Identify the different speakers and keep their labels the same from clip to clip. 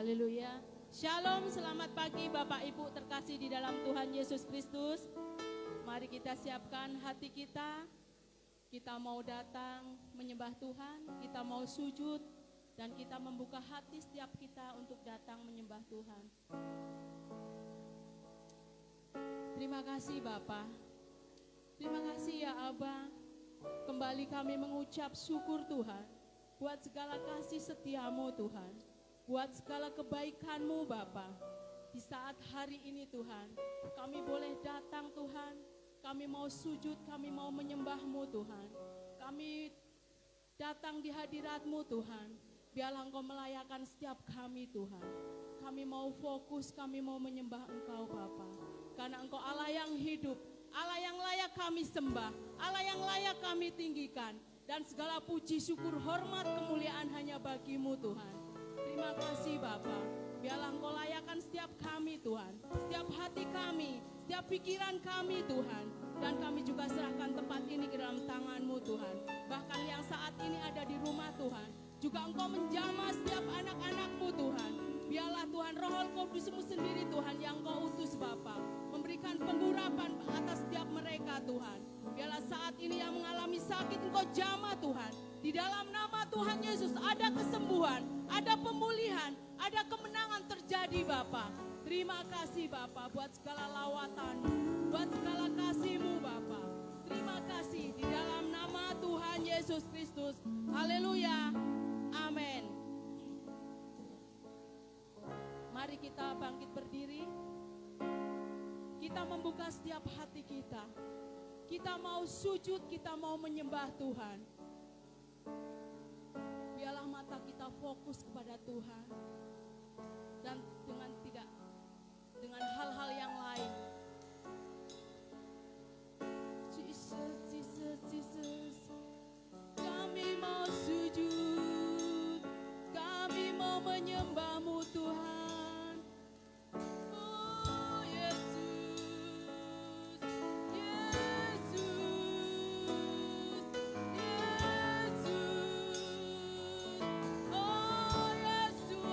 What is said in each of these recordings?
Speaker 1: Haleluya. Shalom, selamat pagi Bapak Ibu terkasih di dalam Tuhan Yesus Kristus. Mari kita siapkan hati kita. Kita mau datang menyembah Tuhan, kita mau sujud, dan kita membuka hati setiap kita untuk datang menyembah Tuhan. Terima kasih Bapa. Terima kasih ya Abah. Kembali kami mengucap syukur Tuhan buat segala kasih setiamu Tuhan. Buat segala kebaikan-Mu Bapa. Di saat hari ini Tuhan, kami boleh datang Tuhan, kami mau sujud, kami mau menyembah-Mu Tuhan. Kami datang di hadirat-Mu Tuhan, biarlah Engkau melayakan setiap kami Tuhan. Kami mau fokus, kami mau menyembah Engkau Bapa. Karena Engkau Allah yang hidup, Allah yang layak kami sembah, Allah yang layak kami tinggikan. Dan segala puji, syukur, hormat, kemuliaan hanya bagi-Mu Tuhan. Terima kasih Bapa, biarlah Engkau layakan setiap kami Tuhan, setiap hati kami, setiap pikiran kami Tuhan. Dan kami juga serahkan tempat ini ke dalam tangan-Mu Tuhan. Bahkan yang saat ini ada di rumah Tuhan, juga Engkau menjamah setiap anak-anak-Mu Tuhan. Biarlah Tuhan Roh Kudus-Mu sendiri Tuhan yang Engkau utus Bapa, memberikan pengurapan atas setiap mereka Tuhan. Biarlah saat ini yang mengalami sakit Engkau jamah Tuhan. Di dalam nama Tuhan Yesus ada kesembuhan, ada pemulihan, ada kemenangan terjadi Bapa. Terima kasih Bapa buat segala lawatan-Mu, buat segala kasih-Mu Bapa. Terima kasih di dalam nama Tuhan Yesus Kristus. Haleluya. Amin. Mari kita bangkit berdiri. Kita membuka setiap hati kita. Kita mau sujud, kita mau menyembah Tuhan. Biarlah mata kita fokus kepada Tuhan. Dan dengan hal-hal yang lain. Jesus, Jesus, Jesus. Kami mau sujud. Kami mau menyembah-Mu Tuhan. Oh Yesus. Yesus. Yesus. Oh Yesus.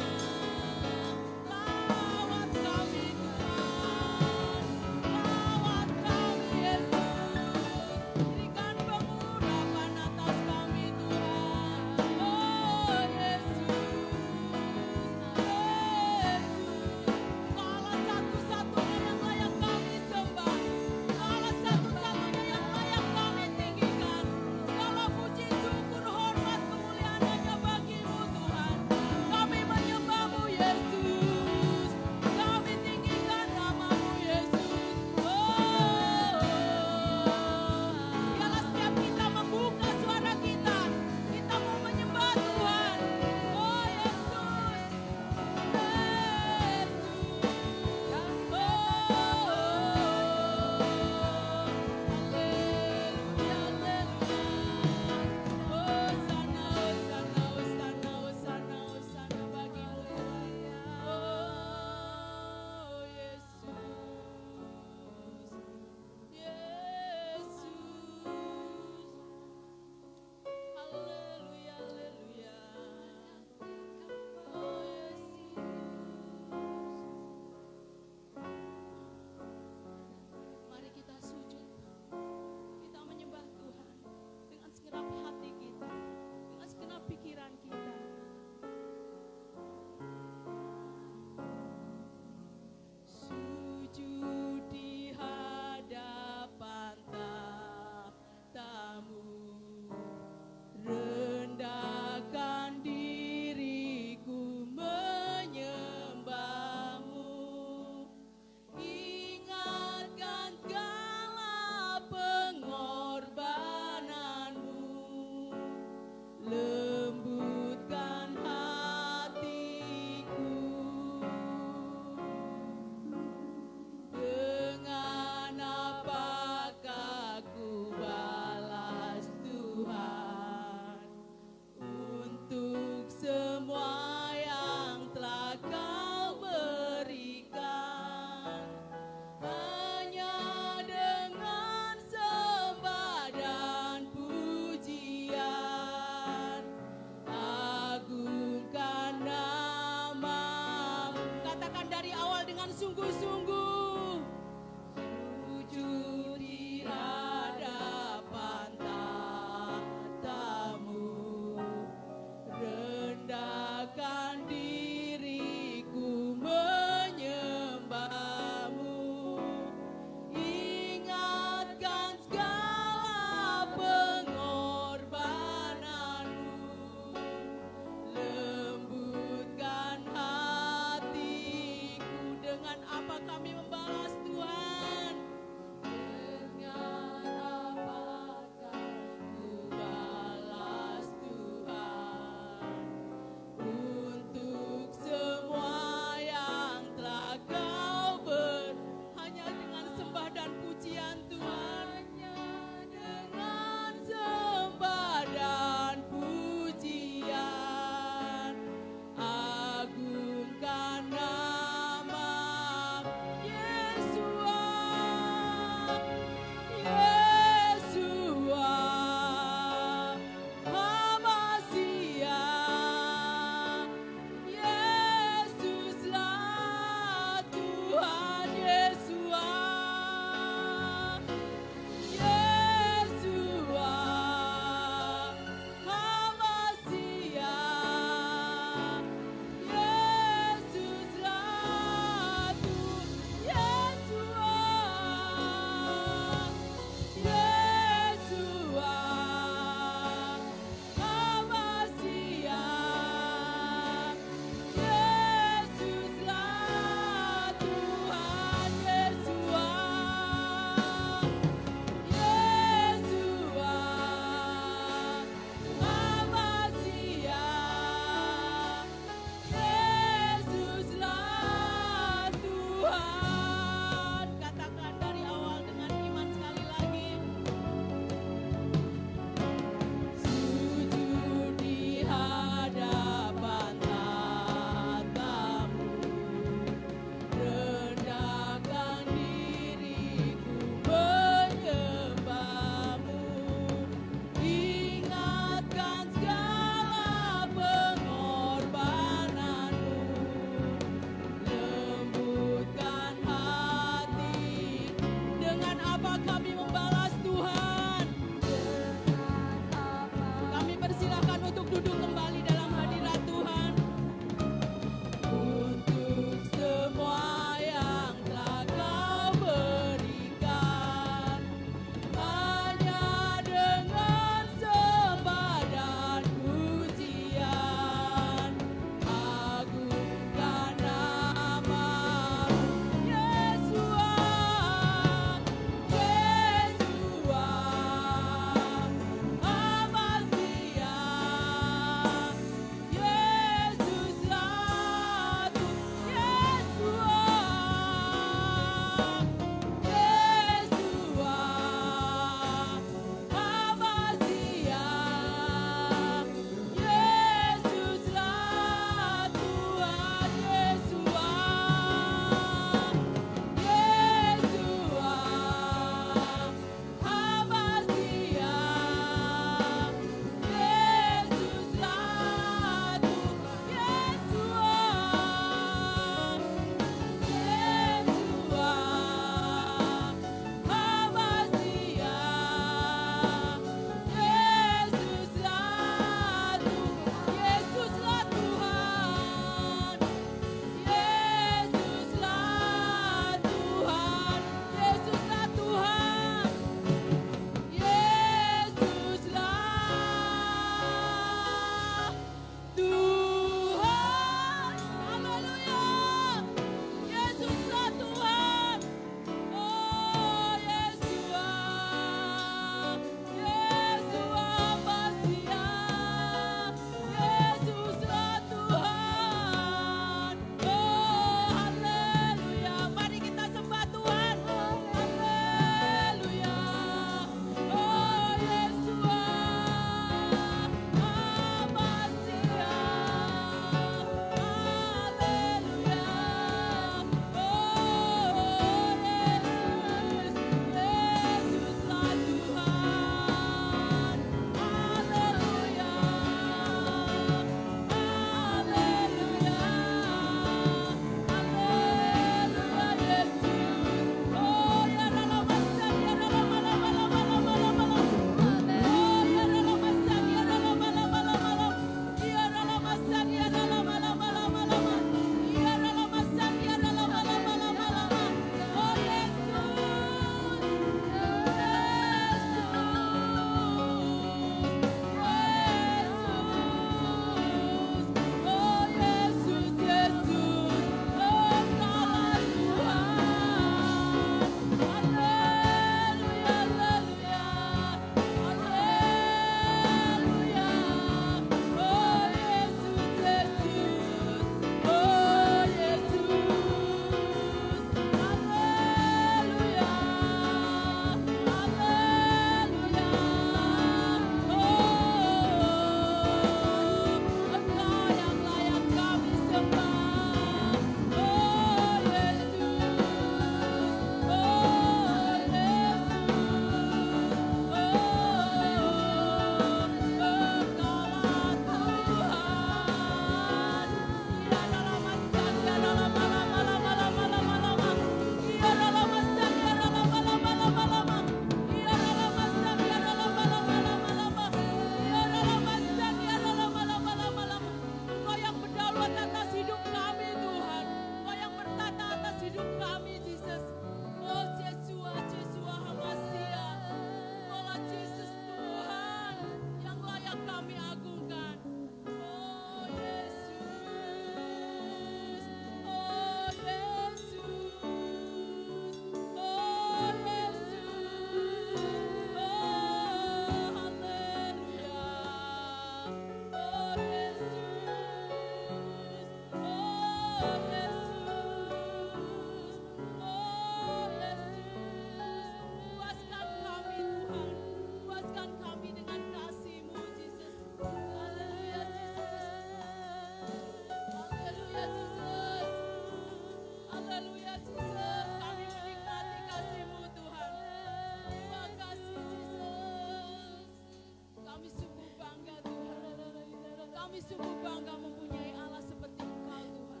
Speaker 1: sungguh bangga mempunyai Allah seperti Engkau Tuhan.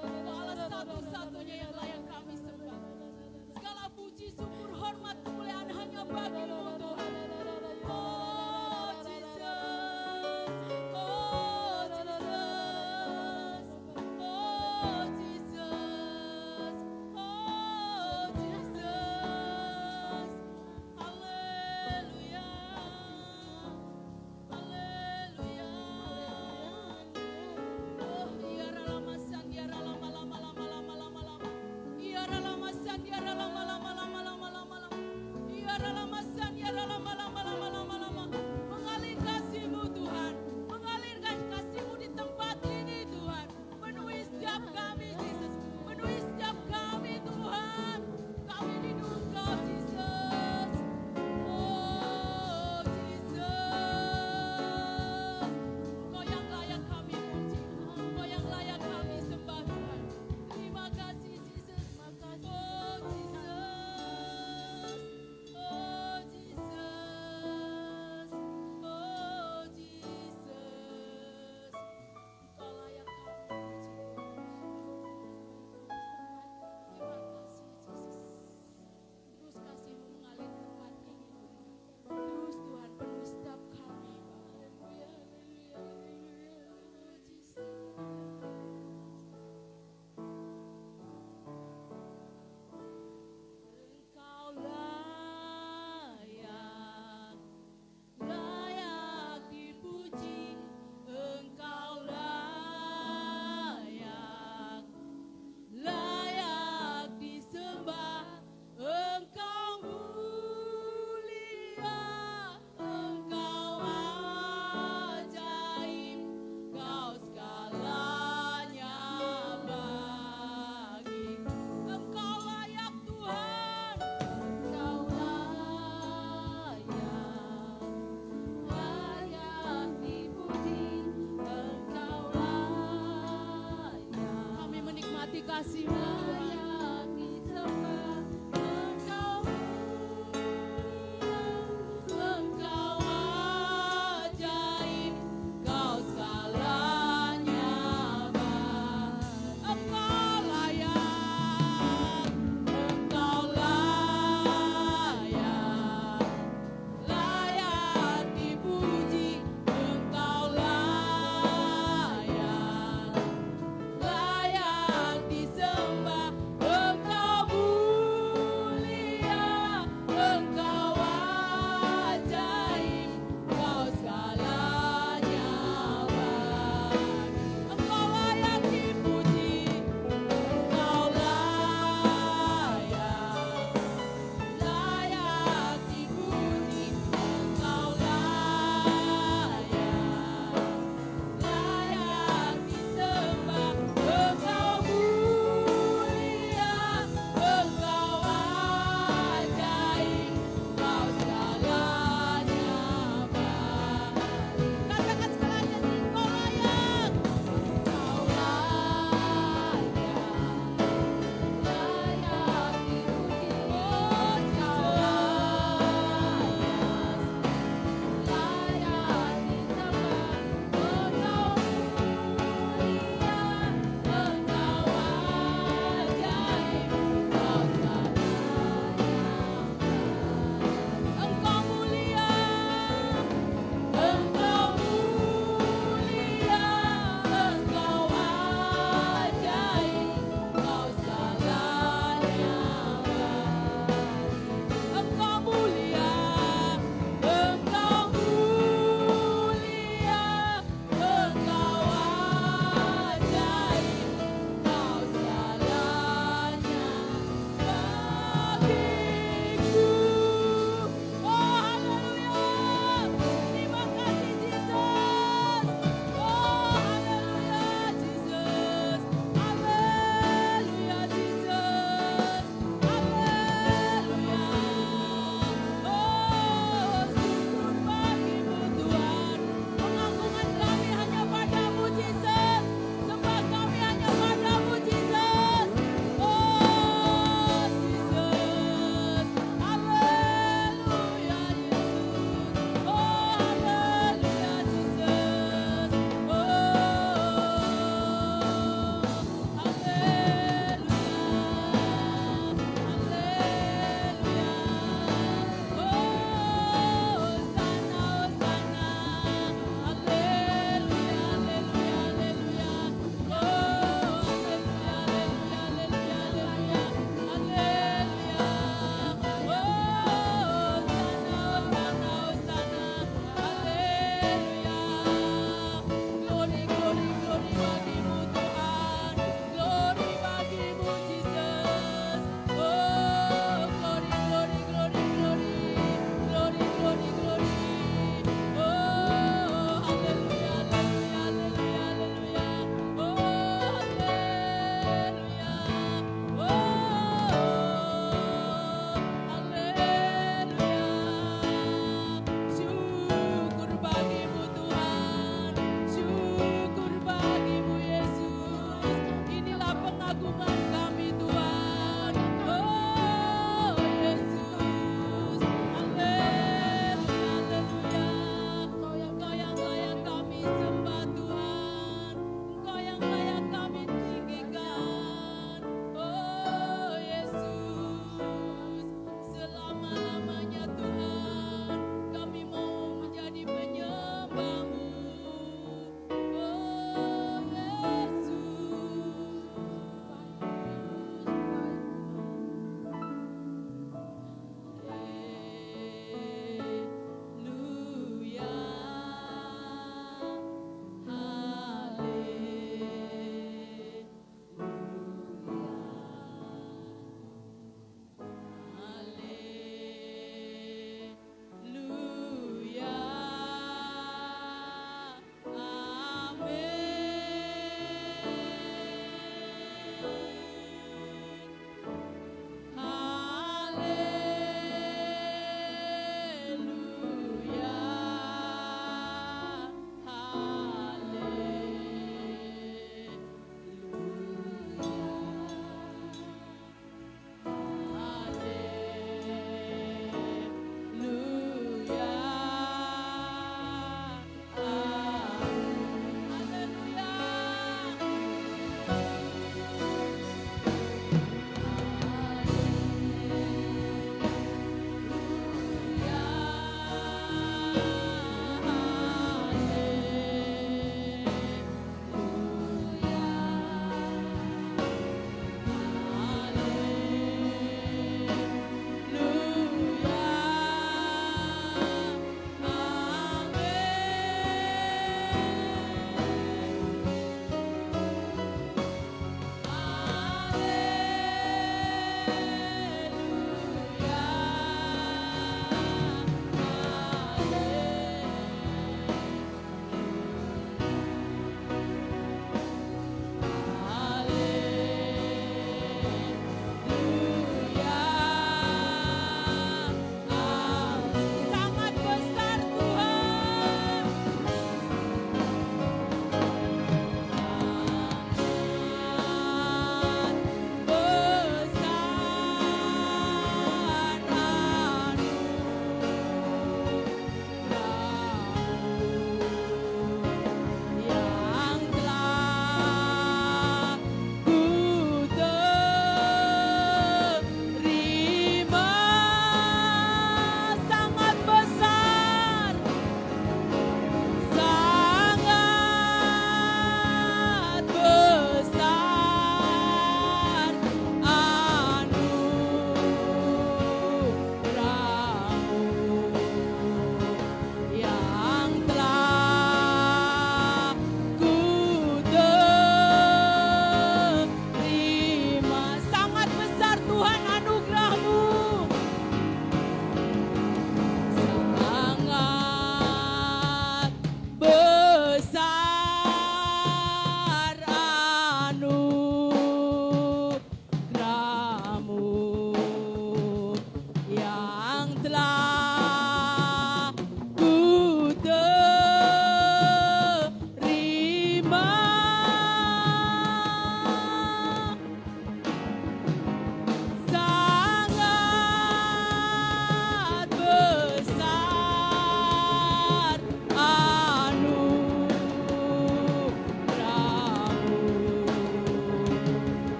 Speaker 1: Engkau Allah satu-satunya yang layak kami sembah. Segala puji, syukur, hormat, kemuliaan hanya bagi-Mu Tuhan. Oh Jesus, oh Jesus, oh Jesus, oh Jesus. Haleluya, haleluya. Oh, iara lama sandiara lama lama lama lama lama lama. Iara lama sandiara lama lama lama lama lama lama. Iara lama sandiara lama lama lama lama lama. Mengalir kasih-Mu Tuhan, mengalirkan kasih-Mu di tempat ini Tuhan. Penuhi setiap kami Jesus, penuhi setiap kami Tuhan. Kami rindu Engkau Jesus. Oh Jesus, Engkau yang layak kami puji, Engkau yang layak kami sembah Tuhan. Terima kasih Jesus, makasih. Oh Jesus, oh Jesus, oh Jesus, Engkau layak kami puji. Terima kasih Jesus. Terus kasih-Mu mengalir tempat ini Tuhan. Terus Tuhan penuhi setiap kami. Haleluya, haleluya, haleluya. Oh Jesus. Engkau layak, layak dipuji. Engkau layak, layak disembah. Engkau mulia, Engkau ajaib, Engkau segalanya bagi. Engkau layak Tuhan, Engkau layak, layak dipuji. Engkau layak. Kami menikmati kasih-Mu Tuhan. Layak disembah. Engkau mulia, Engkau ajaib, Engkau segalanya bagi. Engkau layak, Engkau layak, layak dipuji. Engkau layak, layak disembah.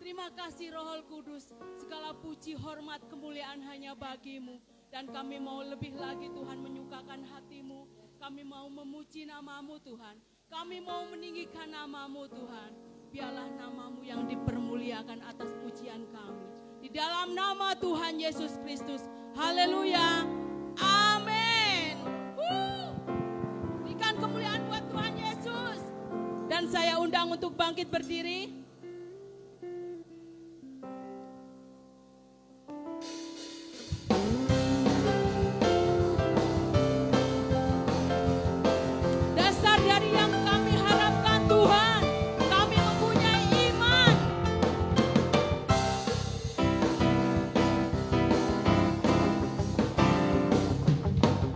Speaker 1: Terima kasih Roh Kudus, segala puji, hormat, kemuliaan hanya bagimu. Dan kami mau lebih lagi Tuhan menyukakan hatimu. Kami mau memuji namamu Tuhan. Kami mau meninggikan namamu Tuhan. Biarlah namamu yang dipermuliakan atas pujian kami. Di dalam nama Tuhan Yesus Kristus. Haleluya. Amin. Berikan kemuliaan buat Tuhan Yesus. Dan saya undang untuk bangkit berdiri. Dasar dari yang kami harapkan Tuhan, kami mempunyai iman.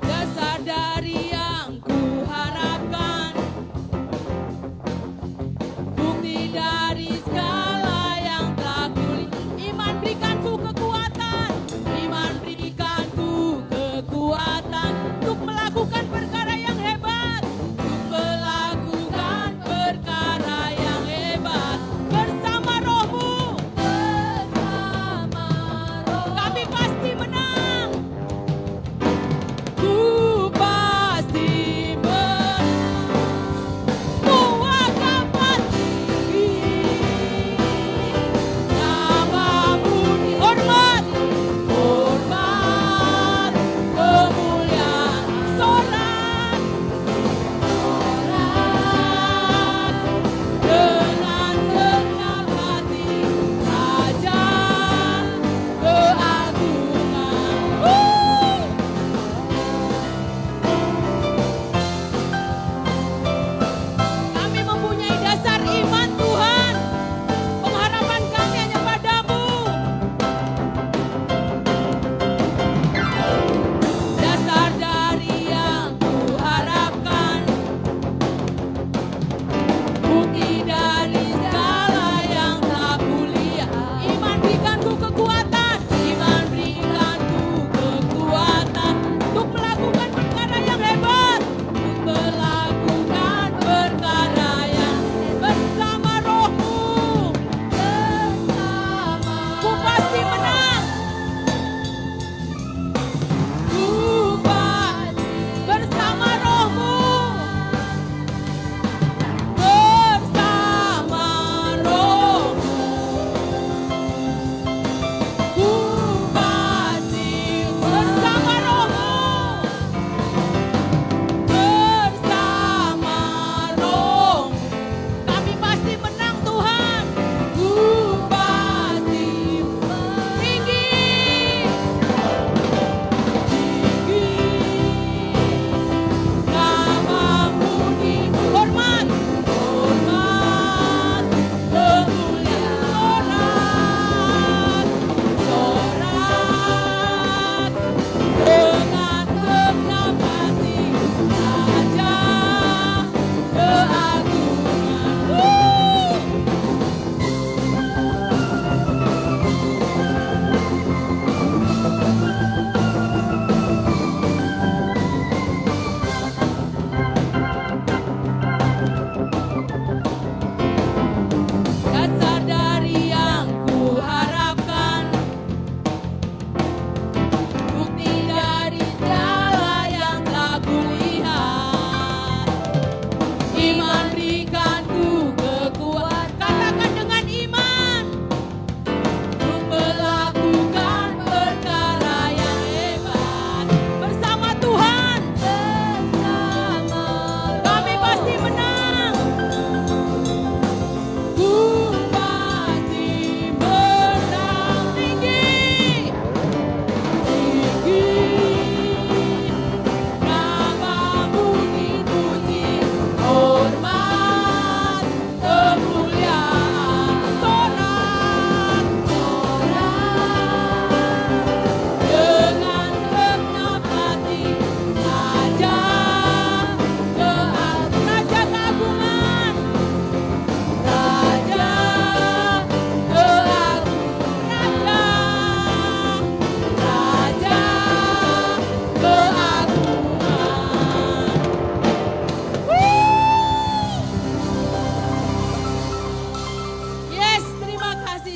Speaker 1: Dasar dari yang ku harapkan, bukti dari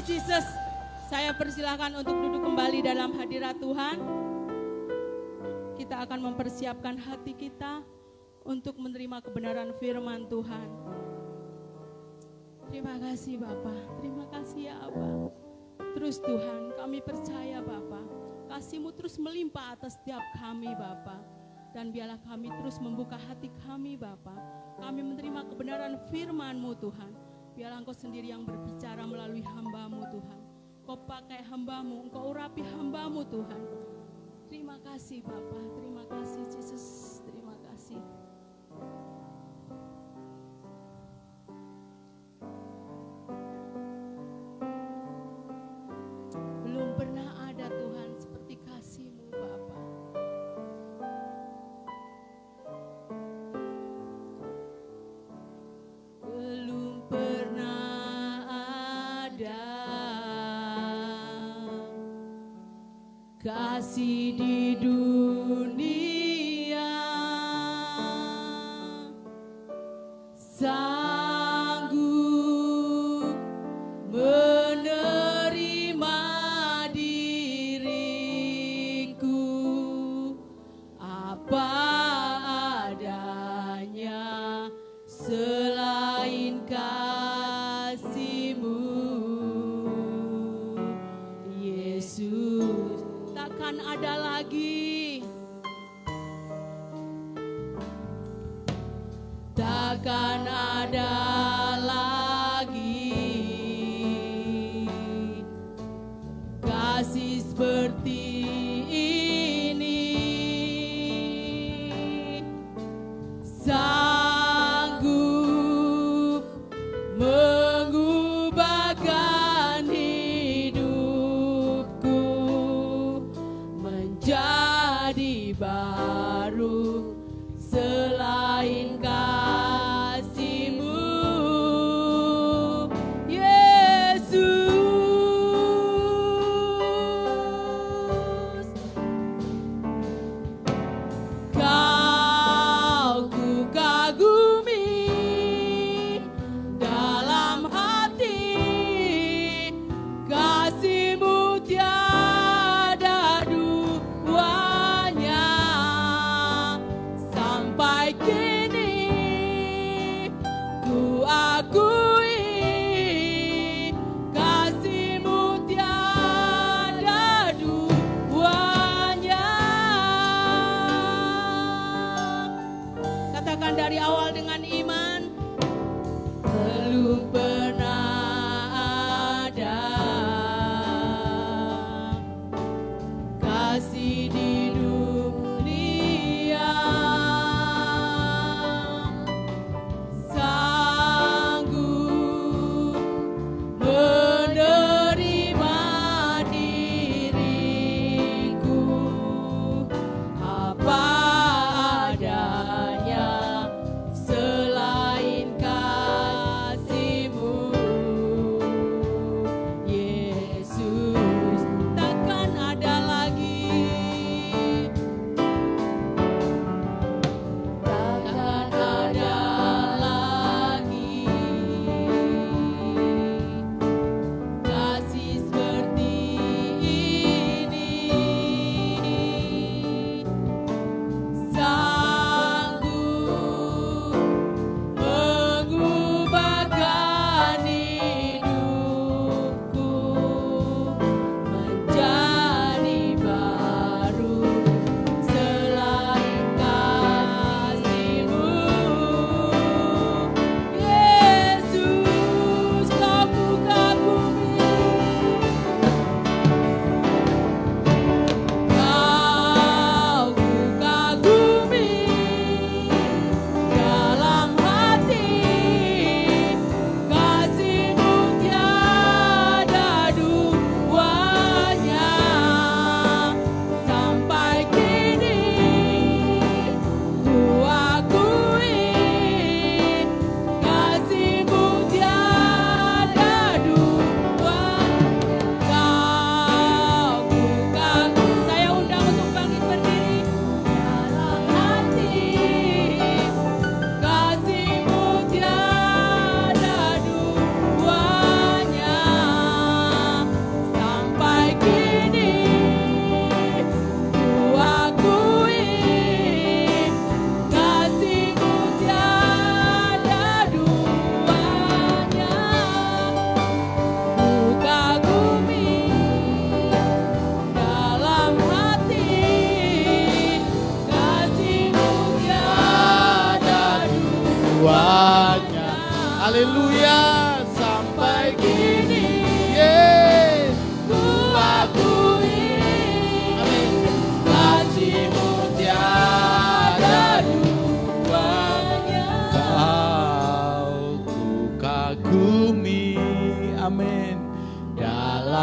Speaker 1: Jesus. Saya persilahkan untuk duduk kembali dalam hadirat Tuhan. Kita akan mempersiapkan hati kita untuk menerima kebenaran firman Tuhan. Terima kasih Bapa, terima kasih ya Aba. Terus Tuhan, kami percaya Bapa, kasih-Mu terus melimpah atas setiap kami Bapa. Dan biarlah kami terus membuka hati kami Bapa. Kami menerima kebenaran firman-Mu Tuhan. Biarlah Engkau sendiri yang berbicara melalui hamba-Mu Tuhan. Kau pakai hamba-Mu, Engkau urapi hamba-Mu Tuhan. Terima kasih Bapa, terima kasih Yesus, terima kasih. Belum pernah ada Tuhan seperti kasih-Mu Bapa. Belum pernah ada kasih di dunia sanggup menerima diriku apa adanya selain kasih-Mu Yesus. Takkan ada lagi, takkan ada lagi kasih seperti ini, sanggup mengubahkan hidupku menjadi baru selain kasih-Mu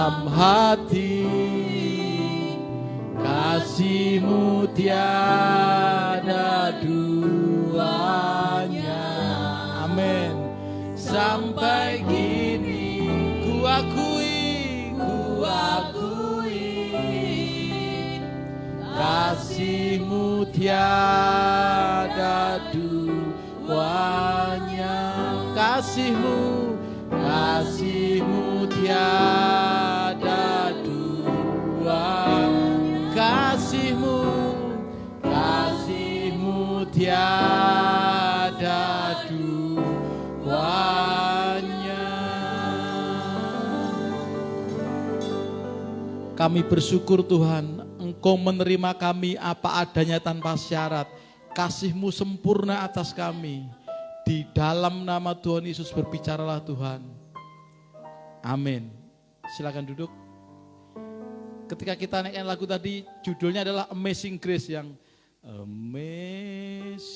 Speaker 2: dalam hati, kasih-Mu tiada duanya. Amin. Sampai kini ku akui, kasih-Mu tiada duanya. Kasih-Mu tiada duanya. Kasih-Mu tiada duanya. Kami bersyukur Tuhan, Engkau menerima kami apa adanya tanpa syarat. Kasih-Mu sempurna atas kami. Di dalam nama Tuhan Yesus berbicaralah Tuhan. Amin. Silakan duduk. Ketika kita naikkan lagu tadi, judulnya adalah Amazing Grace, yang Amazing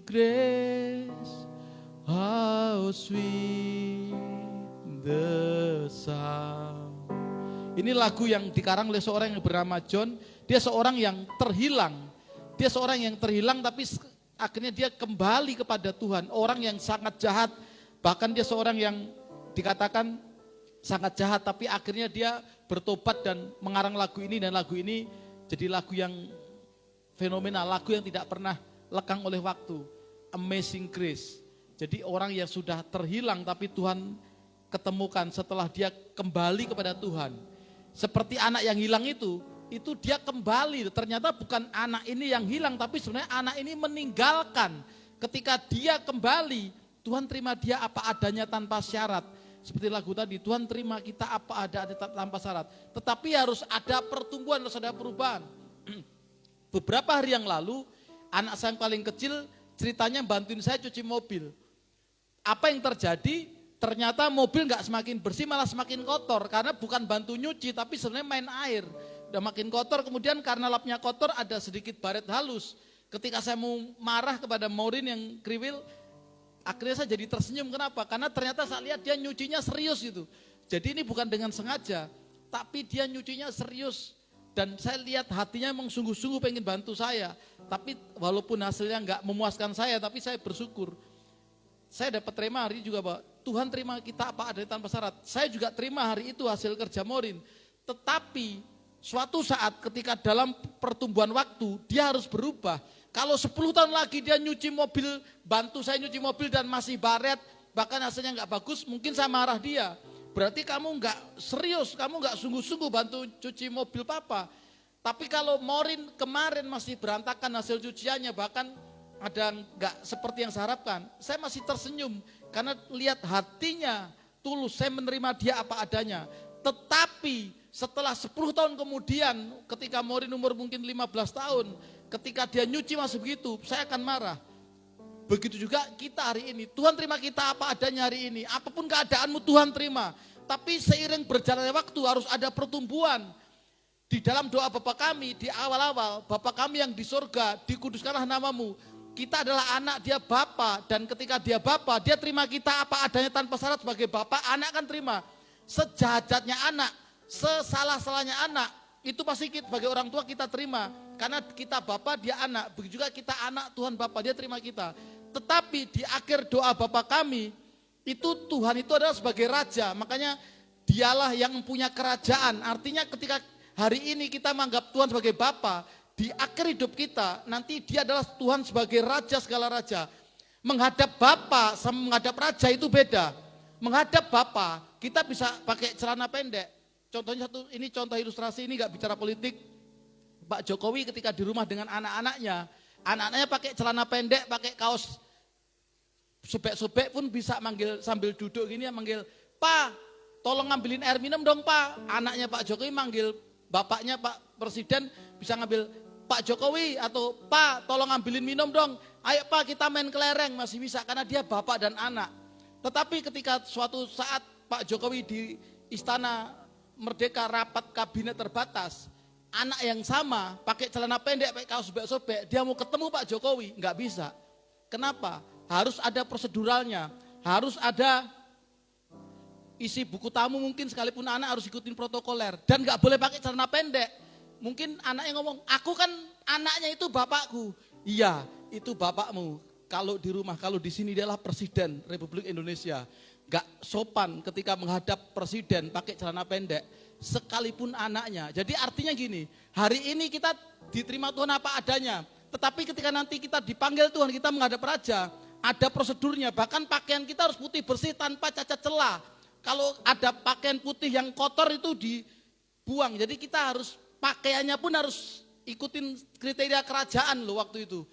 Speaker 2: Grace, how sweet the sound. Ini lagu yang dikarang oleh seorang yang bernama John. Dia seorang yang terhilang. Dia seorang yang terhilang tapi akhirnya dia kembali kepada Tuhan. Orang yang sangat jahat. Bahkan dia seorang yang dikatakan sangat jahat, tapi akhirnya dia bertobat dan mengarang lagu ini. Dan lagu ini jadi lagu yang fenomenal. Lagu yang tidak pernah lekang oleh waktu. Amazing Grace. Jadi orang yang sudah terhilang tapi Tuhan ketemukan setelah dia kembali kepada Tuhan. Seperti anak yang hilang itu dia kembali. Ternyata bukan anak ini yang hilang, tapi sebenarnya anak ini meninggalkan. Ketika dia kembali, Tuhan terima dia apa adanya tanpa syarat. Seperti lagu tadi, Tuhan terima kita apa adanya tanpa syarat. Tetapi harus ada pertumbuhan, harus ada perubahan. Beberapa hari yang lalu, anak saya yang paling kecil ceritanya bantuin saya cuci mobil. Apa yang terjadi? Ternyata mobil nggak semakin bersih, malah semakin kotor. Karena bukan bantu nyuci, tapi sebenarnya main air. Udah makin kotor, kemudian karena lapnya kotor ada sedikit baret halus. Ketika saya mau marah kepada Maureen yang kriwil, akhirnya saya jadi tersenyum. Kenapa? Karena ternyata saya lihat dia nyucinya serius gitu. Jadi ini bukan dengan sengaja, tapi dia nyucinya serius. Dan saya lihat hatinya memang sungguh-sungguh pengen bantu saya. Tapi walaupun hasilnya nggak memuaskan saya, tapi saya bersyukur. Saya dapat terima hari juga bahwa Tuhan terima kita apa adanya tanpa syarat. Saya juga terima hari itu hasil kerja Maureen. Tetapi suatu saat ketika dalam pertumbuhan waktu dia harus berubah. Kalau 10 tahun lagi dia nyuci mobil, bantu saya nyuci mobil dan masih baret, bahkan hasilnya nggak bagus, mungkin saya marah dia. Berarti kamu nggak serius, kamu nggak sungguh-sungguh bantu cuci mobil papa. Tapi kalau Maureen kemarin masih berantakan hasil cuciannya, bahkan ada nggak seperti yang saya harapkan, saya masih tersenyum karena lihat hatinya tulus, saya menerima dia apa adanya. Tetapi setelah 10 tahun kemudian, ketika Maureen umur mungkin 15 tahun, ketika dia nyuci masih begitu, saya akan marah. Begitu juga kita hari ini, Tuhan terima kita apa adanya hari ini, apapun keadaanmu Tuhan terima. Tapi seiring berjalannya waktu harus ada pertumbuhan. Di dalam doa Bapa kami di awal-awal, Bapa kami yang di surga, dikuduskanlah namamu. Kita adalah anak, dia Bapa, dan ketika dia Bapa, dia terima kita apa adanya tanpa syarat sebagai Bapa, anak akan terima. Sejahat-jahatnya anak, sesalah-salahnya anak, itu pasti kita, sebagai orang tua kita terima. Karena kita Bapa, dia anak, begitu juga kita anak, Tuhan Bapa, dia terima kita. Tetapi di akhir doa Bapa kami, itu Tuhan itu adalah sebagai Raja, makanya dialah yang punya kerajaan. Artinya ketika hari ini kita menganggap Tuhan sebagai Bapa, di akhir hidup kita, nanti dia adalah Tuhan sebagai Raja segala Raja. Menghadap Bapa sama menghadap Raja itu beda. Menghadap Bapa, kita bisa pakai celana pendek. Contohnya ini contoh ilustrasi, ini gak bicara politik. Pak Jokowi ketika di rumah dengan anak-anaknya pakai celana pendek, pakai kaos sobek-sobek pun bisa manggil sambil duduk gini ya, manggil, "Pak, tolong ngambilin air minum dong Pak." Anaknya Pak Jokowi manggil bapaknya Pak Presiden bisa ngambil, "Pak Jokowi," atau "Pak, tolong ngambilin minum dong." "Ayo Pak, kita main kelereng," masih bisa karena dia bapak dan anak. Tetapi ketika suatu saat Pak Jokowi di Istana Merdeka rapat kabinet terbatas, anak yang sama pakai celana pendek, pakai kaos sobek-sobek, dia mau ketemu Pak Jokowi, nggak bisa. Kenapa? Harus ada proseduralnya, harus ada isi buku tamu mungkin sekalipun anak harus ikutin protokoler dan nggak boleh pakai celana pendek. Mungkin anaknya ngomong, aku kan anaknya itu bapakku. Iya, itu bapakmu. Kalau di rumah, kalau di sini dia adalah Presiden Republik Indonesia. Gak sopan ketika menghadap presiden pakai celana pendek, sekalipun anaknya. Jadi artinya gini, hari ini kita diterima Tuhan apa adanya. Tetapi ketika nanti kita dipanggil Tuhan, kita menghadap Raja, ada prosedurnya. Bahkan pakaian kita harus putih bersih tanpa cacat celah. Kalau ada pakaian putih yang kotor itu dibuang. Jadi kita harus, pakaiannya pun harus ikutin kriteria kerajaan loh waktu itu.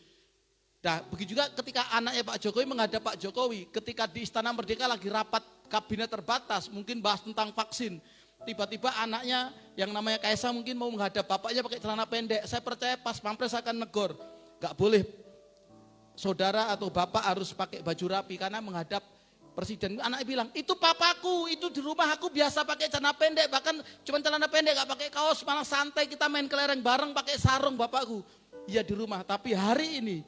Speaker 2: Nah, begitu juga ketika anaknya Pak Jokowi menghadap Pak Jokowi, ketika di Istana Merdeka lagi rapat kabinet terbatas, mungkin bahas tentang vaksin. Tiba-tiba anaknya yang namanya Kaisang mungkin mau menghadap bapaknya pakai celana pendek. Saya percaya pas pampres akan negor. Gak boleh saudara atau bapak harus pakai baju rapi karena menghadap presiden. Anaknya bilang, itu papaku, itu di rumah aku biasa pakai celana pendek, bahkan cuma celana pendek gak pakai kaos, malah santai kita main kelereng bareng pakai sarung bapakku. Iya di rumah, tapi hari ini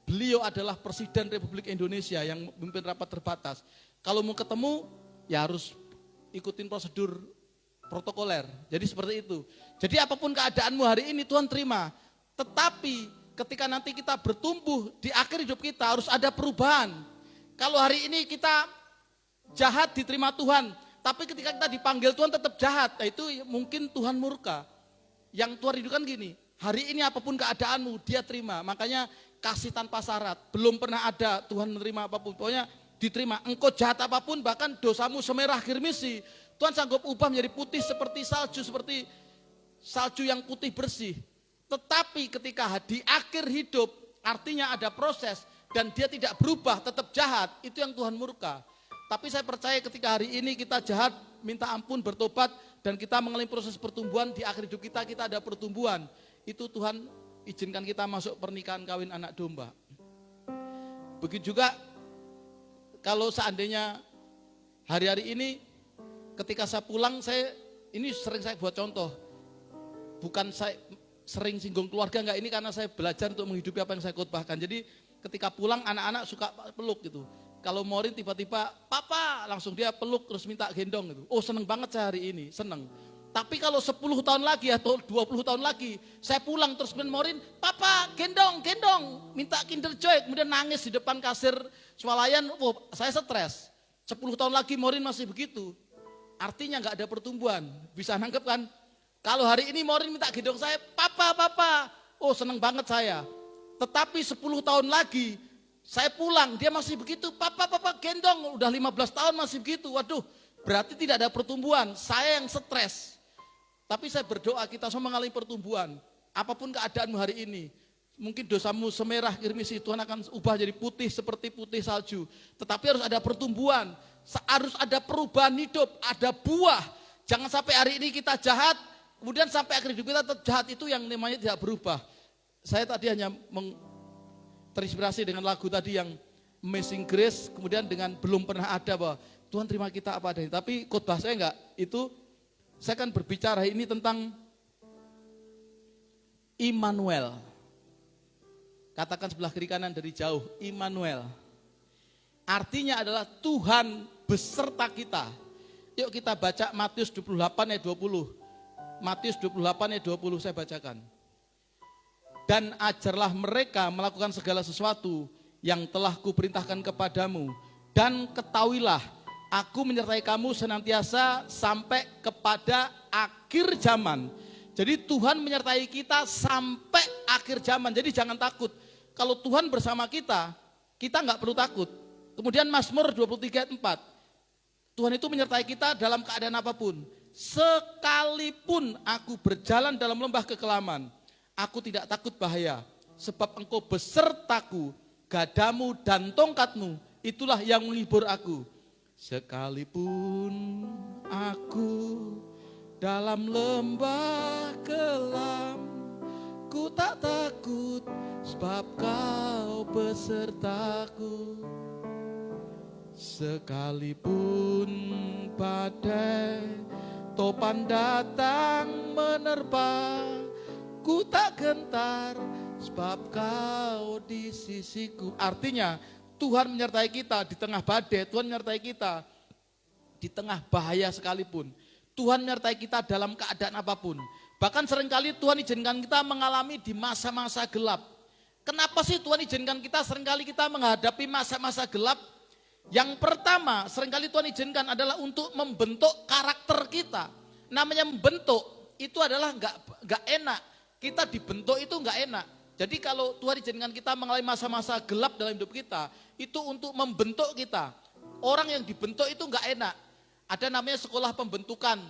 Speaker 2: beliau adalah Presiden Republik Indonesia yang memimpin rapat terbatas. Kalau mau ketemu, ya harus ikutin prosedur protokoler. Jadi seperti itu. Jadi apapun keadaanmu hari ini Tuhan terima. Tetapi ketika nanti kita bertumbuh di akhir hidup kita harus ada perubahan. Kalau hari ini kita jahat diterima Tuhan, tapi ketika kita dipanggil Tuhan tetap jahat, nah itu mungkin Tuhan murka. Yang Tuhan rindukan gini, hari ini apapun keadaanmu dia terima. Makanya kasih tanpa syarat, belum pernah ada Tuhan menerima apapun, pokoknya diterima. Engkau jahat apapun, bahkan dosamu semerah kirmisi, Tuhan sanggup ubah menjadi putih seperti salju yang putih bersih. Tetapi ketika di akhir hidup, artinya ada proses, dan dia tidak berubah, tetap jahat, itu yang Tuhan murka. Tapi saya percaya ketika hari ini kita jahat, minta ampun, bertobat, dan kita mengalami proses pertumbuhan, di akhir hidup kita ada pertumbuhan. Itu Tuhan izinkan kita masuk pernikahan kawin anak domba. Begitu juga kalau seandainya hari-hari ini ketika saya pulang, ini sering saya buat contoh. Bukan saya sering singgung keluarga, enggak, ini karena saya belajar untuk menghidupi apa yang saya khotbahkan. Jadi ketika pulang anak-anak suka peluk gitu. Kalau Morin tiba-tiba, papa, langsung dia peluk terus minta gendong gitu. Oh seneng banget saya hari ini, seneng. Tapi kalau 10 tahun lagi atau 20 tahun lagi, saya pulang terus Morin, papa gendong, minta Kinder Joy, kemudian nangis di depan kasir swalayan, saya stres. 10 tahun lagi Morin masih begitu, artinya gak ada pertumbuhan. Bisa nangkep kan? Kalau hari ini Morin minta gendong saya, papa, oh seneng banget saya. Tetapi 10 tahun lagi, saya pulang, dia masih begitu, papa gendong, udah 15 tahun masih begitu, waduh, berarti tidak ada pertumbuhan, saya yang stres. Tapi saya berdoa kita semua mengalami pertumbuhan. Apapun keadaanmu hari ini, mungkin dosamu semerah kirmisi, Tuhan akan ubah jadi putih seperti putih salju. Tetapi harus ada pertumbuhan, harus ada perubahan hidup, ada buah. Jangan sampai hari ini kita jahat, kemudian sampai akhir hidup kita tetap jahat, itu yang namanya tidak berubah. Saya tadi hanya terinspirasi dengan lagu tadi yang Amazing Grace, kemudian dengan belum pernah ada bahwa Tuhan terima kita apa adanya. Tapi khotbah saya enggak, itu saya akan berbicara ini tentang Immanuel. Katakan sebelah kiri kanan dari jauh, Immanuel. Artinya adalah Tuhan beserta kita. Yuk kita baca Matius 28 ayat 20. Matius 28 ayat 20 saya bacakan. Dan ajarlah mereka melakukan segala sesuatu yang telah kuperintahkan kepadamu. Dan ketahuilah, aku menyertai kamu senantiasa sampai kepada akhir zaman. Jadi Tuhan menyertai kita sampai akhir zaman. Jadi jangan takut. Kalau Tuhan bersama kita nggak perlu takut. Kemudian Mazmur 23 ayat 4. Tuhan itu menyertai kita dalam keadaan apapun. Sekalipun aku berjalan dalam lembah kekelaman, aku tidak takut bahaya. Sebab engkau besertaku, gadamu dan tongkatmu, itulah yang menghibur aku. Sekalipun aku dalam lembah kelam, ku tak takut sebab kau besertaku. Sekalipun badai topan datang menerpa, ku tak gentar sebab kau di sisiku. Artinya Tuhan menyertai kita di tengah badai, Tuhan menyertai kita di tengah bahaya sekalipun, Tuhan menyertai kita dalam keadaan apapun. Bahkan seringkali Tuhan izinkan kita mengalami di masa-masa gelap. Kenapa sih Tuhan izinkan kita seringkali kita menghadapi masa-masa gelap? Yang pertama, seringkali Tuhan izinkan adalah untuk membentuk karakter kita. Namanya membentuk, itu adalah nggak enak. Kita dibentuk itu nggak enak. Jadi kalau Tuhan izinkan kita mengalami masa-masa gelap dalam hidup kita, itu untuk membentuk kita. Orang yang dibentuk itu nggak enak. Ada namanya sekolah pembentukan.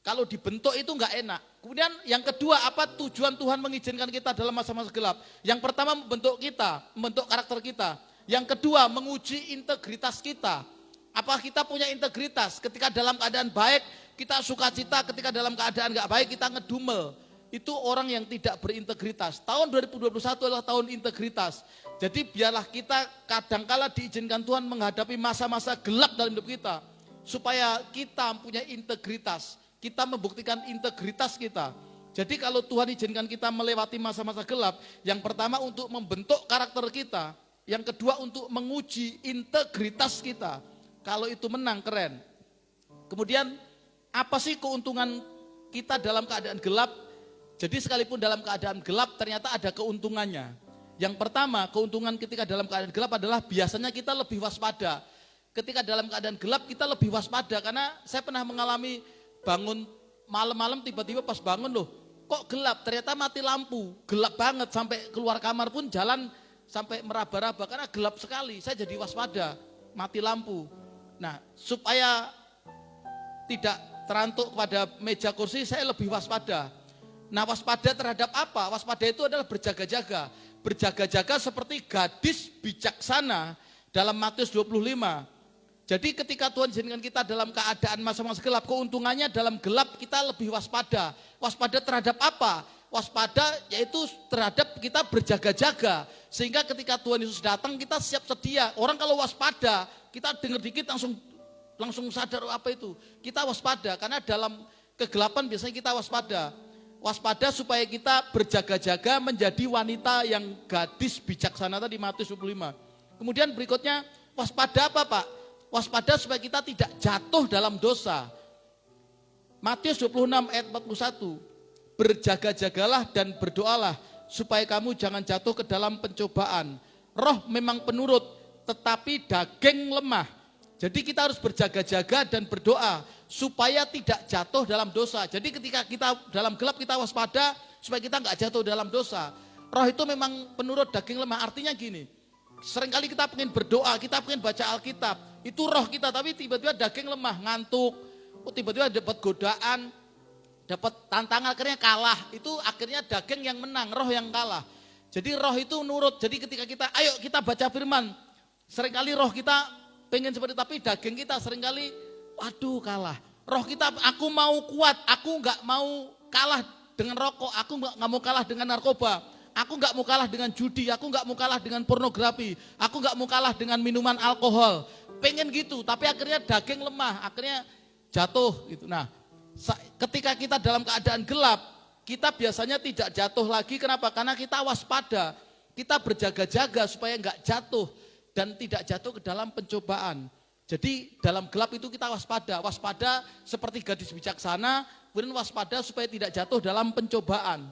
Speaker 2: Kalau dibentuk itu nggak enak. Kemudian yang kedua, apa tujuan Tuhan mengizinkan kita dalam masa-masa gelap? Yang pertama membentuk kita, membentuk karakter kita. Yang kedua menguji integritas kita. Apa kita punya integritas? Ketika dalam keadaan baik kita sukacita, ketika dalam keadaan nggak baik kita ngedumel. Itu orang yang tidak berintegritas. Tahun 2021 adalah tahun integritas. Jadi biarlah kita kadangkala diizinkan Tuhan menghadapi masa-masa gelap dalam hidup kita. Supaya kita punya integritas, kita membuktikan integritas kita. Jadi kalau Tuhan izinkan kita melewati masa-masa gelap, yang pertama untuk membentuk karakter kita, yang kedua untuk menguji integritas kita. Kalau itu menang keren. Kemudian apa sih keuntungan kita dalam keadaan gelap? Jadi sekalipun dalam keadaan gelap ternyata ada keuntungannya. Yang pertama keuntungan ketika dalam keadaan gelap adalah biasanya kita lebih waspada. Ketika dalam keadaan gelap kita lebih waspada, karena saya pernah mengalami bangun malam-malam tiba-tiba pas bangun loh kok gelap, ternyata mati lampu, gelap banget sampai keluar kamar pun jalan sampai meraba-raba karena gelap sekali, saya jadi waspada, mati lampu. Nah supaya tidak terantuk pada meja kursi saya lebih waspada. Nah waspada terhadap apa? Waspada itu adalah berjaga-jaga. Berjaga-jaga seperti gadis bijaksana dalam Matius 25. Jadi ketika Tuhan izinkan kita dalam keadaan masa-masa gelap, keuntungannya dalam gelap kita lebih waspada. Waspada terhadap apa? Waspada yaitu terhadap kita berjaga-jaga. Sehingga ketika Tuhan Yesus datang kita siap sedia. Orang kalau waspada, kita dengar dikit langsung sadar apa itu. Kita waspada karena dalam kegelapan biasanya kita waspada. Waspada supaya kita berjaga-jaga menjadi wanita yang gadis bijaksana tadi Matius 25. Kemudian berikutnya waspada apa Pak? Waspada supaya kita tidak jatuh dalam dosa. Matius 26 ayat 41. Berjaga-jagalah dan berdoalah supaya kamu jangan jatuh ke dalam pencobaan. Roh memang penurut tetapi daging lemah. Jadi kita harus berjaga-jaga dan berdoa supaya tidak jatuh dalam dosa. Jadi ketika kita dalam gelap kita waspada supaya kita nggak jatuh dalam dosa. Roh itu memang penurut daging lemah. Artinya gini, seringkali kita pengen berdoa, kita pengen baca Alkitab. Itu roh kita, tapi tiba-tiba daging lemah, ngantuk. Tiba-tiba dapat godaan, dapat tantangan, akhirnya kalah. Itu akhirnya daging yang menang, roh yang kalah. Jadi roh itu nurut. Jadi ketika kita, ayo kita baca firman. Seringkali roh kita pengen seperti, tapi daging kita seringkali, waduh kalah. Roh kita, aku mau kuat, aku nggak mau kalah dengan rokok, aku nggak mau kalah dengan narkoba. Aku nggak mau kalah dengan judi, aku nggak mau kalah dengan pornografi, aku nggak mau kalah dengan minuman alkohol. Pengen gitu, tapi akhirnya daging lemah, akhirnya jatuh gitu. Nah, ketika kita dalam keadaan gelap, kita biasanya tidak jatuh lagi. Kenapa? Karena kita waspada, kita berjaga-jaga supaya nggak jatuh dan tidak jatuh ke dalam pencobaan. Jadi dalam gelap itu kita waspada, waspada seperti gadis bijaksana, kemudian waspada supaya tidak jatuh dalam pencobaan.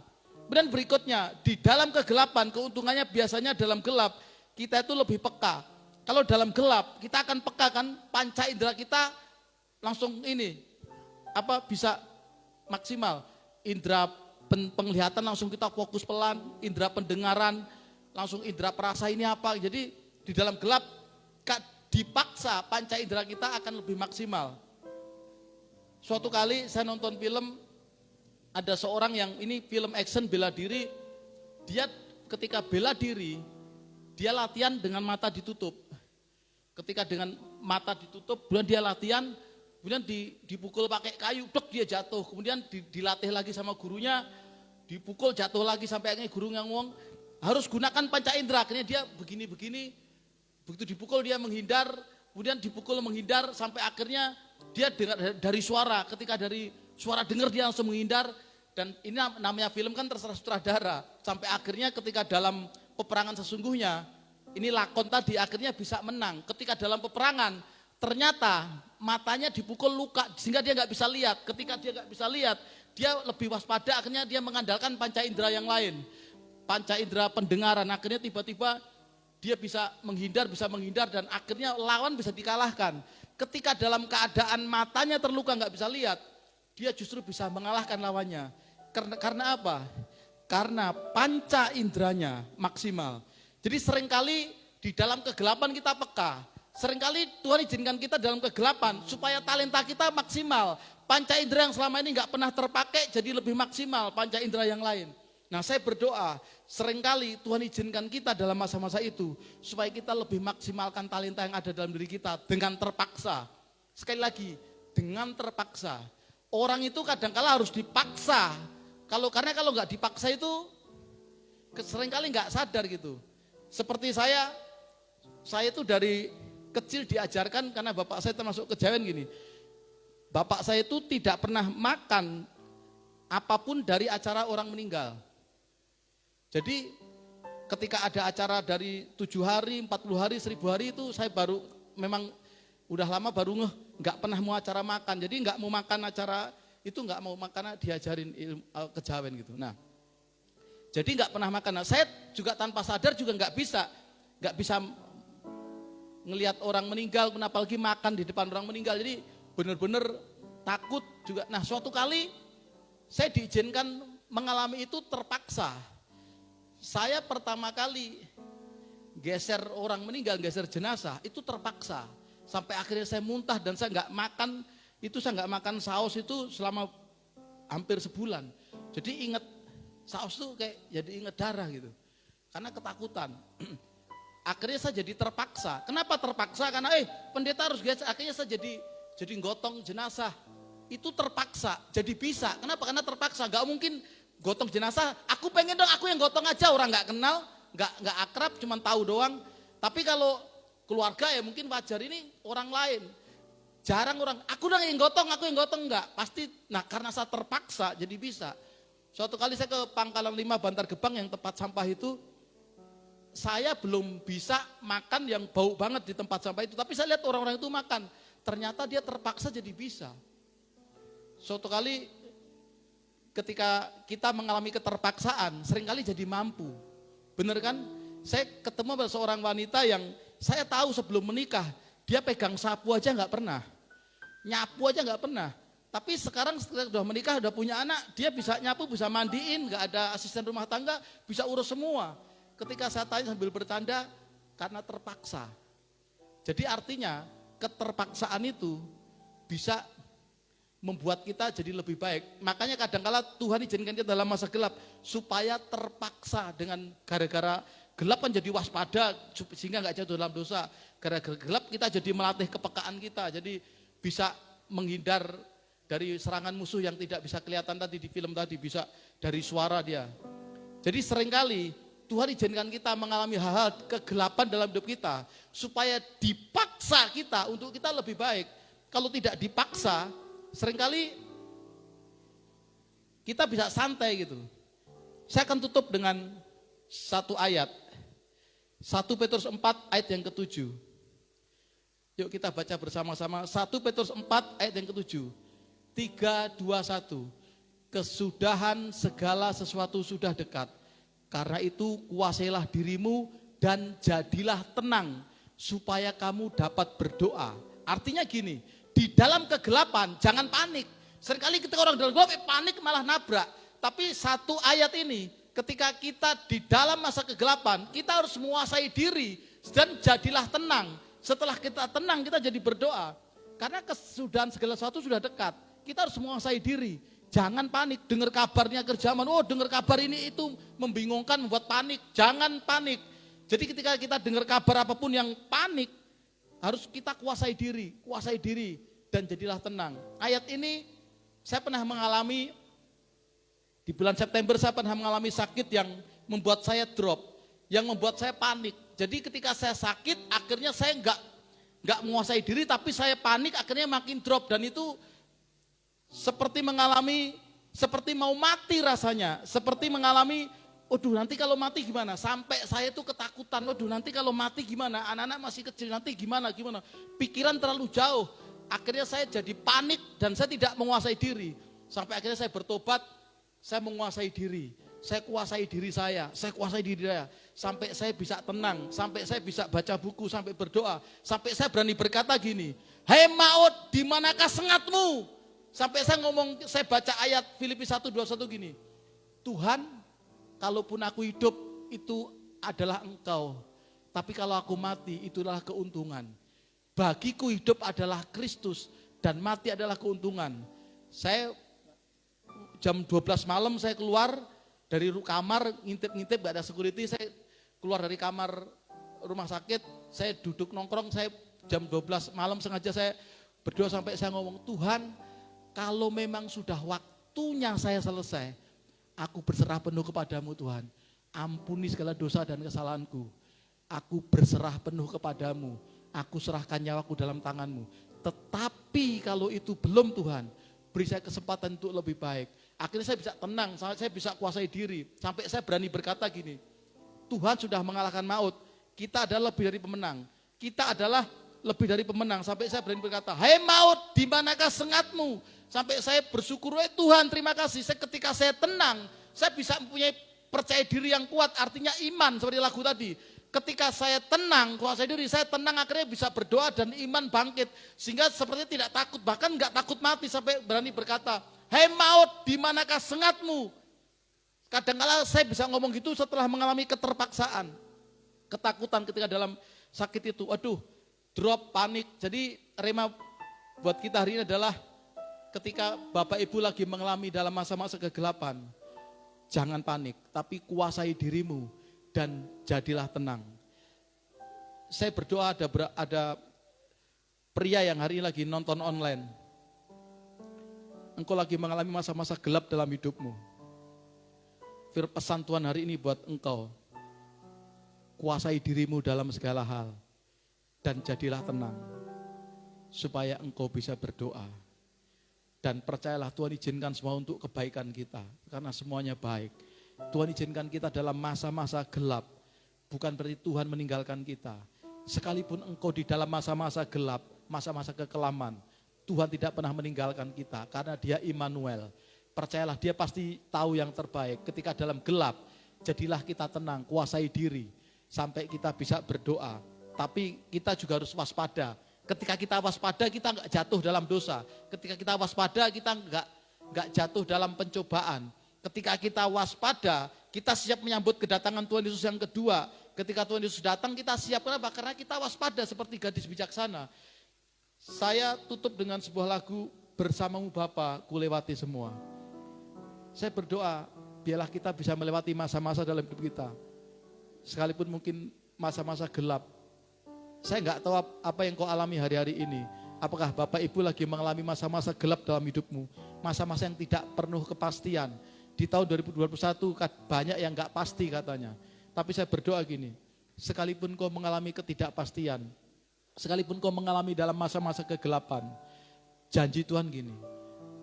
Speaker 2: Kemudian berikutnya, di dalam kegelapan, keuntungannya biasanya dalam gelap, kita itu lebih peka. Kalau dalam gelap, kita akan peka kan, panca indera kita langsung bisa maksimal. Indera penglihatan langsung kita fokus pelan, indera pendengaran, langsung indera perasa ini apa. Jadi di dalam gelap, dipaksa panca indera kita akan lebih maksimal. Suatu kali saya nonton film, ada seorang yang ini film action bela diri, dia ketika bela diri, dia latihan dengan mata ditutup. Ketika dengan mata ditutup, kemudian dia latihan, kemudian dipukul pakai kayu, dia jatuh, kemudian dilatih lagi sama gurunya, dipukul jatuh lagi sampai akhirnya gurunya ngomong, harus gunakan panca indera, akhirnya dia begini-begini, begitu dipukul dia menghindar, kemudian dipukul menghindar, sampai akhirnya dia dengar dari suara, ketika dari suara dengar dia langsung menghindar, dan ini namanya film kan terserah sutradara. Sampai akhirnya ketika dalam peperangan sesungguhnya, ini lakon tadi akhirnya bisa menang. Ketika dalam peperangan ternyata matanya dipukul luka sehingga dia nggak bisa lihat. Ketika dia nggak bisa lihat, dia lebih waspada, akhirnya dia mengandalkan panca indera yang lain. Panca indera pendengaran, akhirnya tiba-tiba dia bisa menghindar dan akhirnya lawan bisa dikalahkan. Ketika dalam keadaan matanya terluka nggak bisa lihat, dia justru bisa mengalahkan lawannya. Karena apa? Karena panca inderanya maksimal. Jadi seringkali di dalam kegelapan kita peka. Seringkali Tuhan izinkan kita dalam kegelapan supaya talenta kita maksimal. Panca indera yang selama ini nggak pernah terpakai jadi lebih maksimal panca indera yang lain. Nah saya berdoa seringkali Tuhan izinkan kita dalam masa-masa itu supaya kita lebih maksimalkan talenta yang ada dalam diri kita dengan terpaksa. Sekali lagi, dengan terpaksa. Orang itu kadang-kala harus dipaksa. Karena kalau nggak dipaksa itu seringkali nggak sadar gitu. Seperti saya itu dari kecil diajarkan karena bapak saya termasuk kejawen gini. Bapak saya itu tidak pernah makan apapun dari acara orang meninggal. Jadi ketika ada acara dari 7 hari, 40 hari, 1000 hari itu saya baru memang udah lama baru nggak pernah mau acara makan. Jadi nggak mau makan acara itu nggak mau makan diajarin ilmu kejawen gitu. Nah, jadi nggak pernah makan. Nah, saya juga tanpa sadar juga nggak bisa ngelihat orang meninggal, apalagi makan di depan orang meninggal. Jadi benar-benar takut juga. Nah, suatu kali saya diizinkan mengalami itu terpaksa. Saya pertama kali geser orang meninggal, geser jenazah itu terpaksa. Sampai akhirnya saya muntah dan saya nggak makan saus itu selama hampir sebulan. Jadi ingat saus tuh kayak jadi ingat darah gitu. Karena ketakutan. Akhirnya saya jadi terpaksa. Kenapa terpaksa? Karena pendeta harus geser. Akhirnya saya jadi gotong jenazah. Itu terpaksa, jadi bisa. Kenapa? Karena terpaksa. Gak mungkin gotong jenazah. Aku pengen dong, aku yang gotong aja. Orang gak kenal, gak akrab, cuma tahu doang. Tapi kalau keluarga ya mungkin wajar, ini orang lain. Jarang orang, aku yang gotong enggak. Pasti, nah karena saya terpaksa jadi bisa. Suatu kali saya ke Pangkalan 5 Bantar Gebang yang tempat sampah itu, saya belum bisa makan yang bau banget di tempat sampah itu. Tapi saya lihat orang-orang itu makan, ternyata dia terpaksa jadi bisa. Suatu kali ketika kita mengalami keterpaksaan, seringkali jadi mampu. Bener kan? Saya ketemu sama seorang wanita yang saya tahu sebelum menikah, dia pegang sapu aja nggak pernah, nyapu aja nggak pernah. Tapi sekarang setelah sudah menikah, sudah punya anak, dia bisa nyapu, bisa mandiin, nggak ada asisten rumah tangga, bisa urus semua. Ketika saya tanya sambil bercanda, karena terpaksa. Jadi artinya keterpaksaan itu bisa membuat kita jadi lebih baik. Makanya kadang-kala Tuhan izinkan kita dalam masa gelap supaya terpaksa dengan gara-gara gelap kan jadi waspada sehingga nggak jatuh dalam dosa. Gara-gara gelap kita jadi melatih kepekaan kita, jadi bisa menghindar dari serangan musuh yang tidak bisa kelihatan tadi di film tadi, bisa dari suara dia. Jadi seringkali Tuhan izinkan kita mengalami hal-hal kegelapan dalam hidup kita supaya dipaksa kita untuk kita lebih baik. Kalau tidak dipaksa, seringkali kita bisa santai gitu. Saya akan tutup dengan satu ayat. 1 Petrus 4 ayat yang ke-7. Yuk kita baca bersama-sama 1 Petrus 4 ayat yang ke-7. 3, 2, 1. Kesudahan segala sesuatu sudah dekat. Karena itu kuasailah dirimu dan jadilah tenang supaya kamu dapat berdoa. Artinya gini, di dalam kegelapan jangan panik. Seringkali ketika orang dalam gelap panik malah nabrak. Tapi satu ayat ini ketika kita di dalam masa kegelapan kita harus menguasai diri dan jadilah tenang. Setelah kita tenang kita jadi berdoa. Karena kesudahan segala sesuatu sudah dekat. Kita harus menguasai diri. Jangan panik, dengar kabarnya kerjaan, dengar kabar ini itu membingungkan, membuat panik. Jangan panik. Jadi ketika kita dengar kabar apapun yang panik, harus kita kuasai diri dan jadilah tenang. Ayat ini saya pernah mengalami, di bulan September saya pernah mengalami sakit yang membuat saya drop, yang membuat saya panik. Jadi ketika saya sakit, akhirnya saya nggak menguasai diri, tapi saya panik, akhirnya makin drop dan itu seperti mau mati rasanya, seperti mengalami, nanti kalau mati gimana? Sampai saya itu ketakutan, nanti kalau mati gimana? Anak-anak masih kecil, nanti gimana? Pikiran terlalu jauh. Akhirnya saya jadi panik dan saya tidak menguasai diri. Sampai akhirnya saya bertobat, saya menguasai diri. Saya kuasai diri saya kuasai diri saya. Sampai saya bisa tenang, sampai saya bisa baca buku, sampai berdoa. Sampai saya berani berkata gini, "Hei maut, di manakah sengatmu?" Sampai saya ngomong, saya baca ayat Filipi 1:21 gini, "Tuhan, kalaupun aku hidup itu adalah Engkau, tapi kalau aku mati itulah keuntungan. Bagiku hidup adalah Kristus dan mati adalah keuntungan." Saya jam 12 malam saya keluar dari kamar, ngintip-ngintip gak ada security, saya keluar dari kamar rumah sakit, saya duduk nongkrong, saya jam 12 malam sengaja saya berdoa sampai saya ngomong, "Tuhan, kalau memang sudah waktunya saya selesai, aku berserah penuh kepadamu Tuhan. Ampuni segala dosa dan kesalahanku. Aku berserah penuh kepadamu. Aku serahkan nyawaku dalam tanganmu. Tetapi kalau itu belum Tuhan, beri saya kesempatan untuk lebih baik." Akhirnya saya bisa tenang, saya bisa kuasai diri. Sampai saya berani berkata gini, Tuhan sudah mengalahkan maut, kita adalah lebih dari pemenang. Kita adalah lebih dari pemenang. Sampai saya berani berkata, "Hei maut, di manakah sengatmu?" Sampai saya bersyukur, Tuhan terima kasih. Ketika saya tenang, saya bisa mempunyai percaya diri yang kuat, artinya iman seperti lagu tadi. Ketika saya tenang, kuasai diri, saya tenang akhirnya bisa berdoa dan iman bangkit. Sehingga sepertinya tidak takut, bahkan enggak takut mati sampai berani berkata, "Hei maut, di manakah sengatmu?" Kadang-kadang saya bisa ngomong gitu setelah mengalami keterpaksaan. Ketakutan ketika dalam sakit itu, aduh, drop, panik. Jadi rema buat kita hari ini adalah ketika Bapak Ibu lagi mengalami dalam masa-masa kegelapan, jangan panik, tapi kuasai dirimu dan jadilah tenang. Saya berdoa ada pria yang hari ini lagi nonton online. Engkau lagi mengalami masa-masa gelap dalam hidupmu. Pesan Tuhan hari ini buat engkau, kuasai dirimu dalam segala hal dan jadilah tenang supaya engkau bisa berdoa. Dan percayalah Tuhan izinkan semua untuk kebaikan kita karena semuanya baik. Tuhan izinkan kita dalam masa-masa gelap, bukan berarti Tuhan meninggalkan kita. Sekalipun engkau di dalam masa-masa gelap, masa-masa kekelaman, Tuhan tidak pernah meninggalkan kita karena Dia Immanuel. Percayalah Dia pasti tahu yang terbaik. Ketika dalam gelap, jadilah kita tenang, kuasai diri sampai kita bisa berdoa. Tapi kita juga harus waspada. Ketika kita waspada, kita enggak jatuh dalam dosa. Ketika kita waspada, kita enggak jatuh dalam pencobaan. Ketika kita waspada, kita siap menyambut kedatangan Tuhan Yesus yang kedua. Ketika Tuhan Yesus datang, kita siap. Kenapa? Karena kita waspada seperti gadis bijaksana. Saya tutup dengan sebuah lagu, "Bersamamu Bapa, ku lewati semua." Saya berdoa, biarlah kita bisa melewati masa-masa dalam hidup kita. Sekalipun mungkin masa-masa gelap. Saya enggak tahu apa yang kau alami hari-hari ini. Apakah Bapak Ibu lagi mengalami masa-masa gelap dalam hidupmu? Masa-masa yang tidak penuh kepastian. Di tahun 2021 banyak yang enggak pasti katanya. Tapi saya berdoa gini, sekalipun kau mengalami ketidakpastian, sekalipun kau mengalami dalam masa-masa kegelapan, janji Tuhan gini,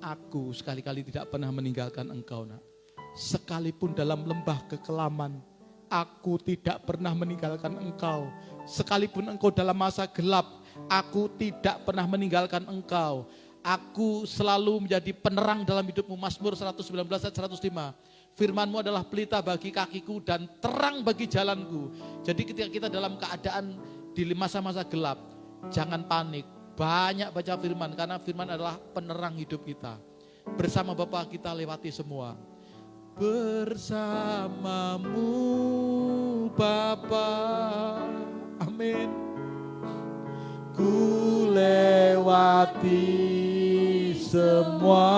Speaker 2: aku sekali-kali tidak pernah meninggalkan engkau nak. Sekalipun dalam lembah kekelaman, aku tidak pernah meninggalkan engkau. Sekalipun engkau dalam masa gelap, aku tidak pernah meninggalkan engkau. Aku selalu menjadi penerang dalam hidupmu. Mazmur 119 ayat 105. Firman-Mu adalah pelita bagi kakiku dan terang bagi jalanku. Jadi ketika kita dalam keadaan di masa-masa gelap, jangan panik. Banyak baca firman karena firman adalah penerang hidup kita. Bersama Bapa kita lewati semua. Bersamamu Bapa, amin. Ku lewati semua,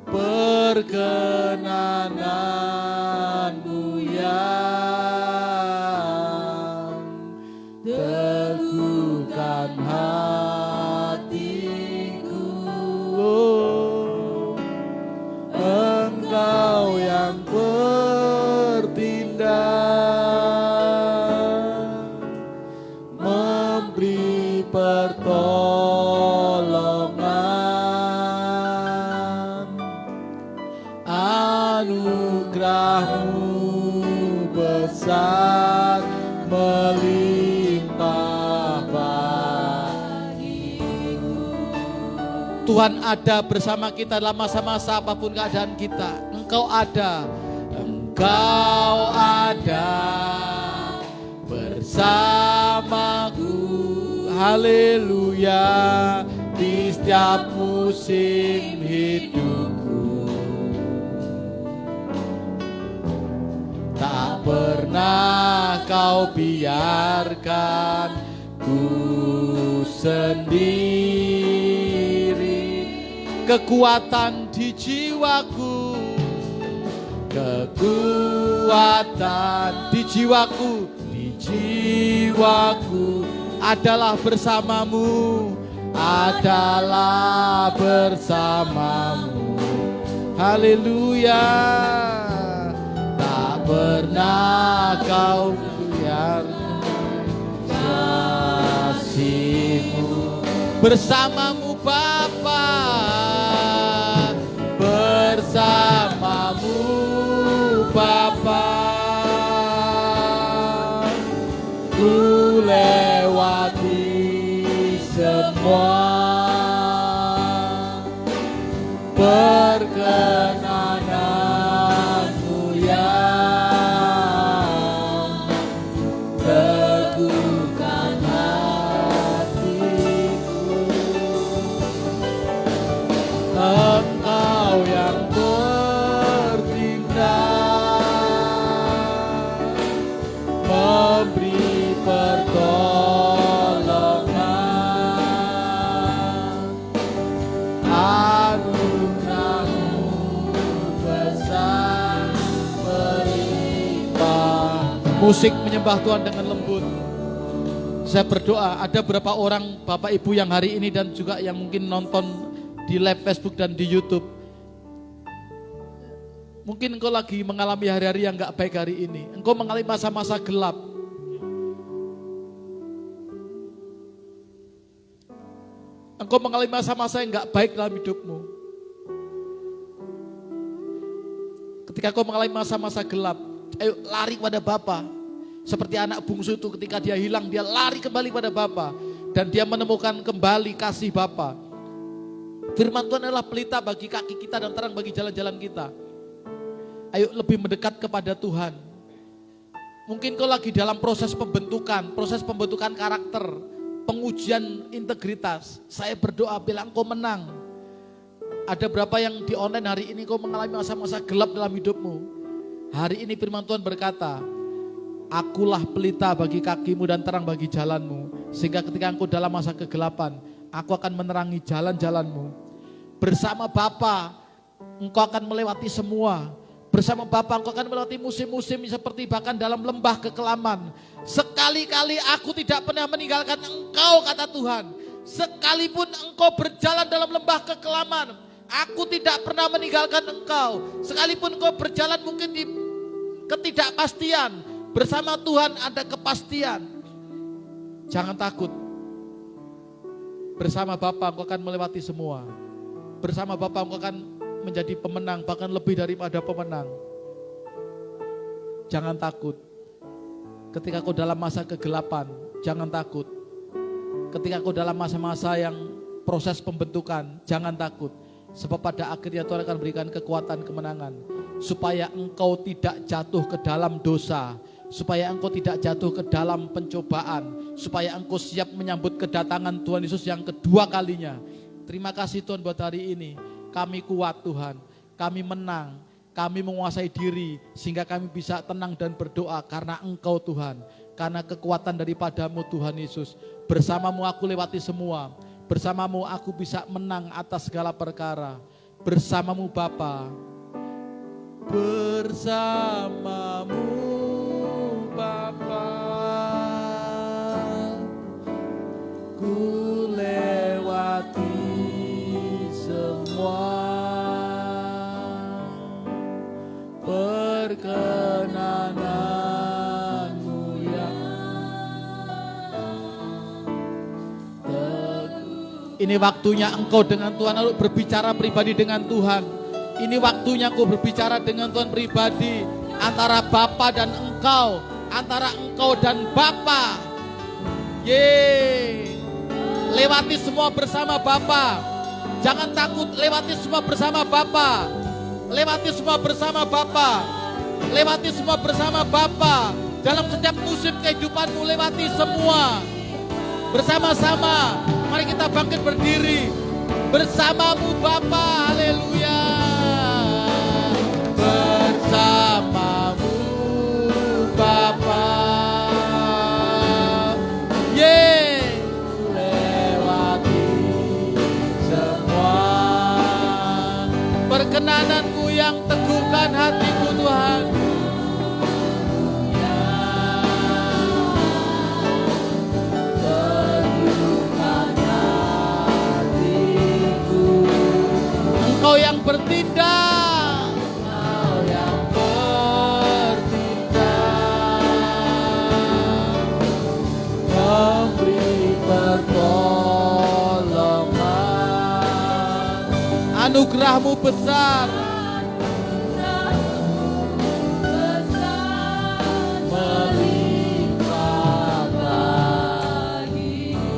Speaker 2: perkenananmu yang teguhkan hatiku. Oh, Engkau yang bertindak, memberi pertolongan, anugerah-Mu besar melimpah. Tuhan ada bersama kita dalam masa-masa apapun keadaan kita. Engkau ada. Engkau ada bersamaku. Haleluya. Di setiap musim hidupku. Tak pernah kau biarkan ku sendiri. Kekuatan di jiwaku, kekuatan di jiwaku adalah bersamamu, adalah bersamamu. Haleluya. Tak pernah kau biarkan kasih-Mu bersamamu Bapa, bersamamu Bapa. Ku lewati semua perkenananmu yang teguhkan hatiku. Engkau yang bertindak, memberi pertolongan, anugerah-Mu besar melimpah. Musik menyembah Tuhan dengan lembut. Saya berdoa ada berapa orang Bapak Ibu yang hari ini dan juga yang mungkin nonton di live Facebook dan di YouTube. Mungkin engkau lagi mengalami hari-hari yang gak baik hari ini. Engkau mengalami masa-masa gelap. Engkau mengalami masa-masa yang gak baik dalam hidupmu. Ketika kau mengalami masa-masa gelap, ayo lari kepada Bapa. Seperti anak bungsu itu ketika dia hilang, dia lari kembali pada Bapa. Dan dia menemukan kembali kasih Bapa. Firman Tuhan adalah pelita bagi kaki kita dan terang bagi jalan-jalan kita. Ayo lebih mendekat kepada Tuhan. Mungkin kau lagi dalam proses pembentukan karakter, pengujian integritas. Saya berdoa bila engkau menang. Ada berapa yang di online hari ini kau mengalami masa-masa gelap dalam hidupmu. Hari ini firman Tuhan berkata, akulah pelita bagi kakimu dan terang bagi jalanmu. Sehingga ketika engkau dalam masa kegelapan, aku akan menerangi jalan-jalanmu. Bersama Bapa, engkau akan melewati semua. Bersama Bapa engkau akan melewati musim-musim seperti bahkan dalam lembah kekelaman. Sekali-kali aku tidak pernah meninggalkan engkau, kata Tuhan. Sekalipun engkau berjalan dalam lembah kekelaman, aku tidak pernah meninggalkan engkau. Sekalipun engkau berjalan mungkin di ketidakpastian, bersama Tuhan ada kepastian. Jangan takut. Bersama Bapa engkau akan melewati semua. Bersama Bapa engkau akan menjadi pemenang, bahkan lebih daripada pemenang. Jangan takut. Ketika kau dalam masa kegelapan, jangan takut. Ketika kau dalam masa-masa yang proses pembentukan, jangan takut. Sebab pada akhirnya Tuhan akan berikan kekuatan kemenangan. Supaya engkau tidak jatuh ke dalam dosa. Supaya engkau tidak jatuh ke dalam pencobaan. Supaya engkau siap menyambut kedatangan Tuhan Yesus yang kedua kalinya. Terima kasih Tuhan buat hari ini. Kami kuat Tuhan, kami menang, kami menguasai diri sehingga kami bisa tenang dan berdoa karena Engkau Tuhan. Karena kekuatan daripadamu Tuhan Yesus. Bersamamu aku lewati semua, bersamamu aku bisa menang atas segala perkara. Bersamamu Bapa, bersamamu Bapa, ku lewati semua perkenananmu yang teguh. Ini waktunya engkau dengan Tuhan lalu berbicara pribadi dengan Tuhan. Ini waktunya engkau berbicara dengan Tuhan pribadi. Antara Bapa dan engkau, antara engkau dan Bapa. Lewati semua bersama Bapa. Jangan takut, lewati semua bersama Bapa. Lewati semua bersama Bapa. Lewati semua bersama Bapa. Dalam setiap musim kehidupanmu, lewati semua. Bersama-sama, mari kita bangkit berdiri. Bersamamu Bapa, haleluya. Bersamamu Bapa. Lewati semua. Perkenananmu yang teguhkan hatiku Tuhan. Engkau yang bertindak, Engkau yang bertindak, memberi pertolongan. Anugerahmu besar, melimpah bagiku.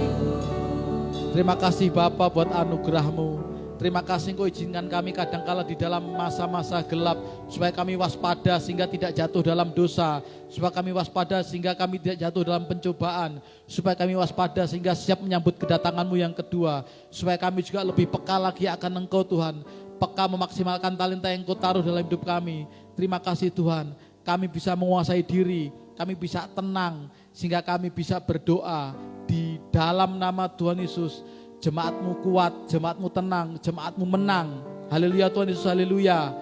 Speaker 2: Terima kasih Bapa buat anugerahmu. Terima kasih Engkau izinkan kami kadangkala di dalam masa-masa gelap, supaya kami waspada sehingga tidak jatuh dalam dosa, supaya kami waspada sehingga kami tidak jatuh dalam pencobaan, supaya kami waspada sehingga siap menyambut kedatangan-Mu yang kedua, supaya kami juga lebih peka lagi akan Engkau Tuhan, peka memaksimalkan talenta yang Engkau taruh dalam hidup kami. Terima kasih Tuhan, kami bisa menguasai diri, kami bisa tenang sehingga kami bisa berdoa di dalam nama Tuhan Yesus. Jemaat-Mu kuat, Jemaat-Mu tenang, Jemaat-Mu menang. Haleluya Tuhan Yesus, haleluya.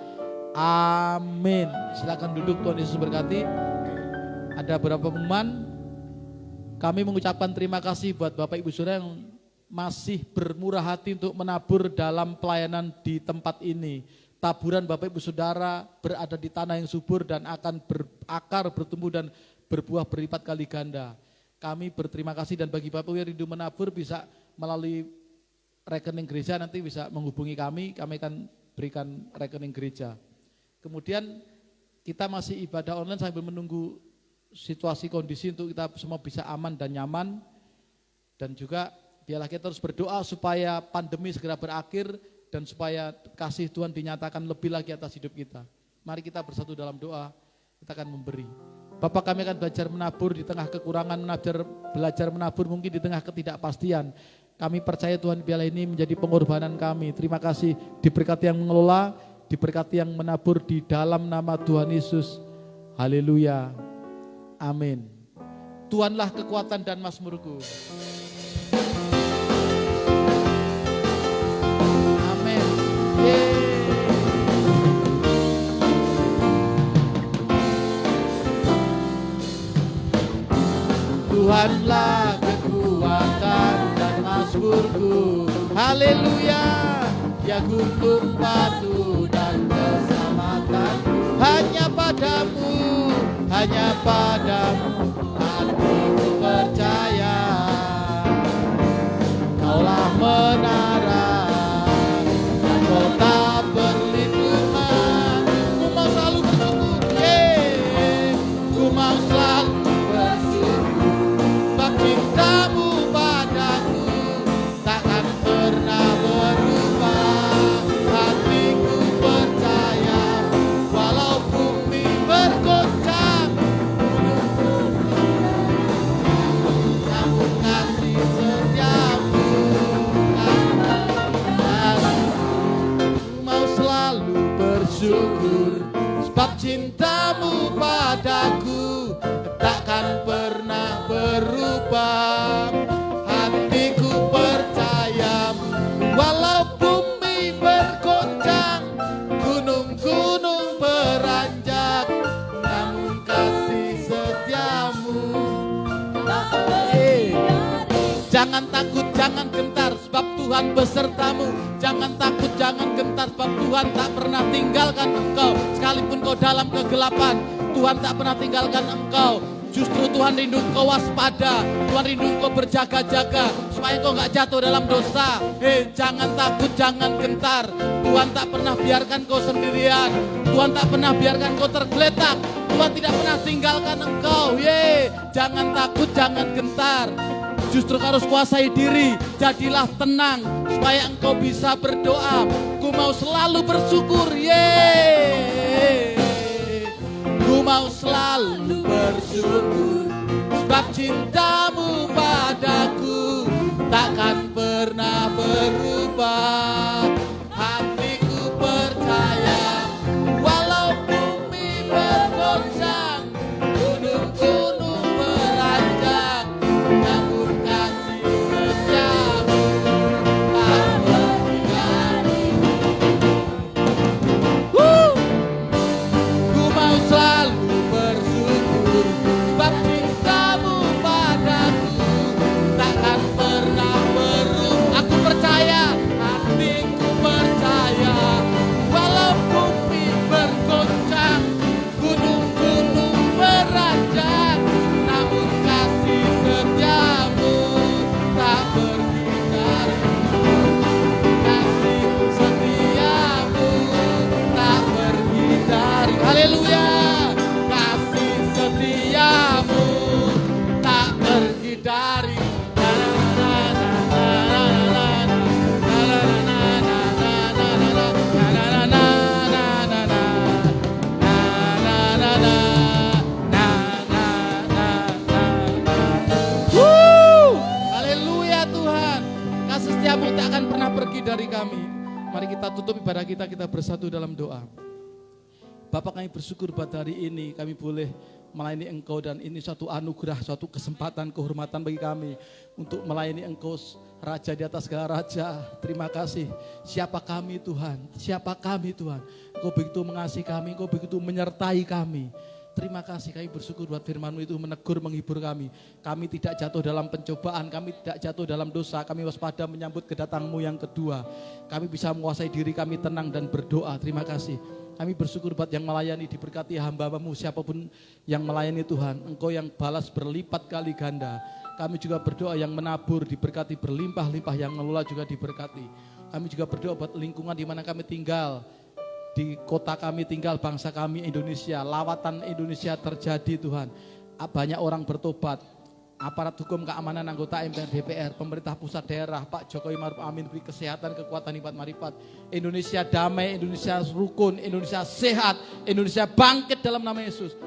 Speaker 2: Amin. Silakan duduk, Tuhan Yesus berkati. Ada beberapa pengumuman. Kami mengucapkan terima kasih buat Bapak Ibu Saudara yang masih bermurah hati untuk menabur dalam pelayanan di tempat ini. Taburan Bapak Ibu Saudara berada di tanah yang subur dan akan berakar, bertumbuh dan berbuah berlipat kali ganda. Kami berterima kasih, dan bagi Bapak yang rindu menabur bisa melalui rekening gereja, nanti bisa menghubungi kami akan berikan rekening gereja. Kemudian kita masih ibadah online sambil menunggu situasi kondisi untuk kita semua bisa aman dan nyaman, dan juga biarlah kita terus berdoa supaya pandemi segera berakhir dan supaya kasih Tuhan dinyatakan lebih lagi atas hidup kita. Mari kita bersatu dalam doa, kita akan memberi. Bapak, kami akan belajar menabur di tengah kekurangan, belajar menabur mungkin di tengah ketidakpastian. Kami percaya Tuhan, biarlah ini menjadi pengorbanan kami. Terima kasih, diberkati yang mengelola, diberkati yang menabur di dalam nama Tuhan Yesus. Haleluya. Amin. Tuhanlah kekuatan dan mazmurku. Amin. Tuhanlah kekuatan dan mazmurku. Haleluya. Ya gunung batu dan keselamatanku. Hanya padamu hatiku percaya. Kaulah menara dan kota perlindungan. Ku mau selalu bersyukur, ku mau selalu cintamu padaku takkan pernah berubah. Hatiku percaya walau bumi bergoncang, namun kasih setiamu mau selalu bersyukur, sebab cintamu padaku takkan pernah berubah. Hatiku percaya walau bumi bergoncang, gunung-gunung beranjak, namun kasih setiamu. Jangan takut, jangan gentar, sebab Tuhan besertamu. Jangan takut, jangan gentar, sebab Tuhan tak pernah tinggalkan engkau. Sekalipun kau dalam kegelapan, Tuhan tak pernah tinggalkan engkau. Justru Tuhan rindu engkau waspada, Tuhan rindu engkau berjaga-jaga, supaya engkau gak jatuh dalam dosa. Jangan takut, jangan gentar, Tuhan tak pernah biarkan kau sendirian. Tuhan tak pernah biarkan kau tergeletak, Tuhan tidak pernah tinggalkan engkau. Jangan takut, jangan gentar, Justru kau harus kuasai diri. Jadilah tenang supaya engkau bisa berdoa. Ku mau selalu bersyukur. Ku mau selalu bersyukur, sebab cintamu padaku takkan pernah berubah. Hatiku percaya, walau bumi bergoncang, gunung-gunung beranjak, namun kasih setiamu tak pergi dariku. Ku mau selalu bersyukur, sebab cintamu padaku takkan pernah berubah. Aku percaya, hatiku percaya, walau bumi bergoncang, gunung-gunung beranjak, namun kasih setiamu tak pergi dariku. Kasih setiamu tak pergi dari. Haleluya. Kasih setiamu tak pergi dari. Haleluya Tuhan. Kasih setiamu tak akan pernah pergi dari kami. Mari kita tutup ibadah kita bersatu dalam doa. Bapak, kami bersyukur pada hari ini kami boleh melayani Engkau, dan ini suatu anugerah, suatu kesempatan, kehormatan bagi kami untuk melayani Engkau, Raja di atas segala raja. Terima kasih. Siapa kami Tuhan? Siapa kami Tuhan? Engkau begitu mengasihi kami, Engkau begitu menyertai kami. Terima kasih, kami bersyukur buat firman-Mu itu menegur, menghibur kami. Kami tidak jatuh dalam pencobaan, kami tidak jatuh dalam dosa, kami waspada menyambut kedatangan-Mu yang kedua. Kami bisa menguasai diri kami, tenang dan berdoa. Terima kasih. Kami bersyukur buat yang melayani, diberkati hamba-Mu, siapapun yang melayani Tuhan. Engkau yang balas berlipat kali ganda. Kami juga berdoa yang menabur diberkati berlimpah-limpah, yang mengelola juga diberkati. Kami juga berdoa buat lingkungan di mana kami tinggal, di kota kami tinggal, bangsa kami Indonesia. Lawatan Indonesia terjadi Tuhan. Banyak orang bertobat. Aparat hukum, keamanan, anggota MPR, DPR, pemerintah pusat, daerah, Pak Jokowi Maruf Amin beri kesehatan, kekuatan, hikmat, marifat. Indonesia damai, Indonesia rukun, Indonesia sehat, Indonesia bangkit dalam nama Yesus.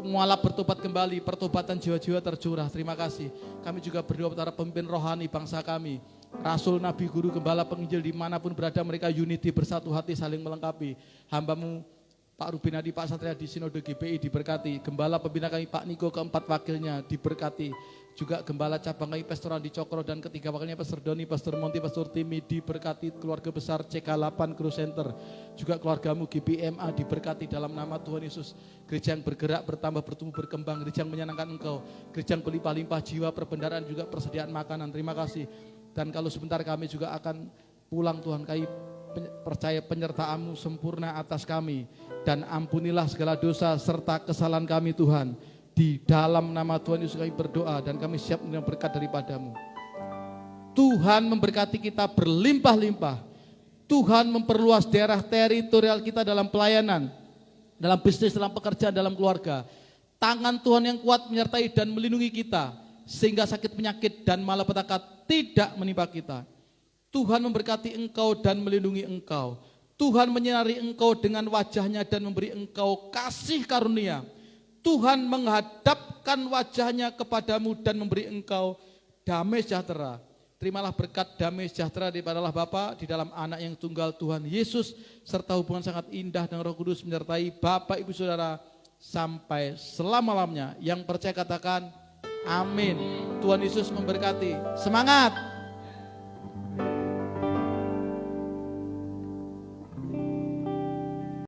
Speaker 2: Mualaf bertobat kembali, pertobatan jiwa-jiwa tercurah. Terima kasih. Kami juga berdoa para pemimpin rohani bangsa kami, Rasul, Nabi, Guru, Gembala, Penginjil, dimanapun berada mereka unity, bersatu hati, saling melengkapi. Hamba-Mu Pak Rubin Hadi, Pak Satria di Sinode GPI diberkati. Gembala pembina kami Pak Niko, keempat wakilnya diberkati. Juga Gembala cabang kami Pastor Andi Cokro dan ketiga wakilnya Pastor Doni, Pastor Monti, Pastor Timi diberkati. Keluarga besar CK8 Crew Center, juga keluargamu GPMA diberkati dalam nama Tuhan Yesus. Gereja yang bergerak, bertambah, bertumbuh, berkembang. Gereja yang menyenangkan Engkau. Gereja yang berlimpah-limpah jiwa, perbendaharaan, juga persediaan makanan. Terima kasih. Dan kalau sebentar kami juga akan pulang Tuhan, kami percaya penyertaan-Mu sempurna atas kami. Dan ampunilah segala dosa serta kesalahan kami Tuhan. Di dalam nama Tuhan Yesus kami berdoa dan kami siap menerima berkat daripada-Mu. Tuhan memberkati kita berlimpah-limpah. Tuhan memperluas daerah teritorial kita dalam pelayanan, dalam bisnis, dalam pekerjaan, dalam keluarga. Tangan Tuhan yang kuat menyertai dan melindungi kita, sehingga sakit penyakit dan malapetaka tidak menimpa kita. Tuhan memberkati engkau dan melindungi engkau. Tuhan menyinari engkau dengan wajahnya dan memberi engkau kasih karunia. Tuhan menghadapkan wajahnya kepadamu dan memberi engkau damai sejahtera. Terimalah berkat damai sejahtera daripada Allah Bapa di dalam anak yang tunggal Tuhan Yesus, serta hubungan sangat indah dengan Roh Kudus menyertai Bapak Ibu Saudara sampai selama-lamanya. Yang percaya katakan amin. Tuhan Yesus memberkati. Semangat.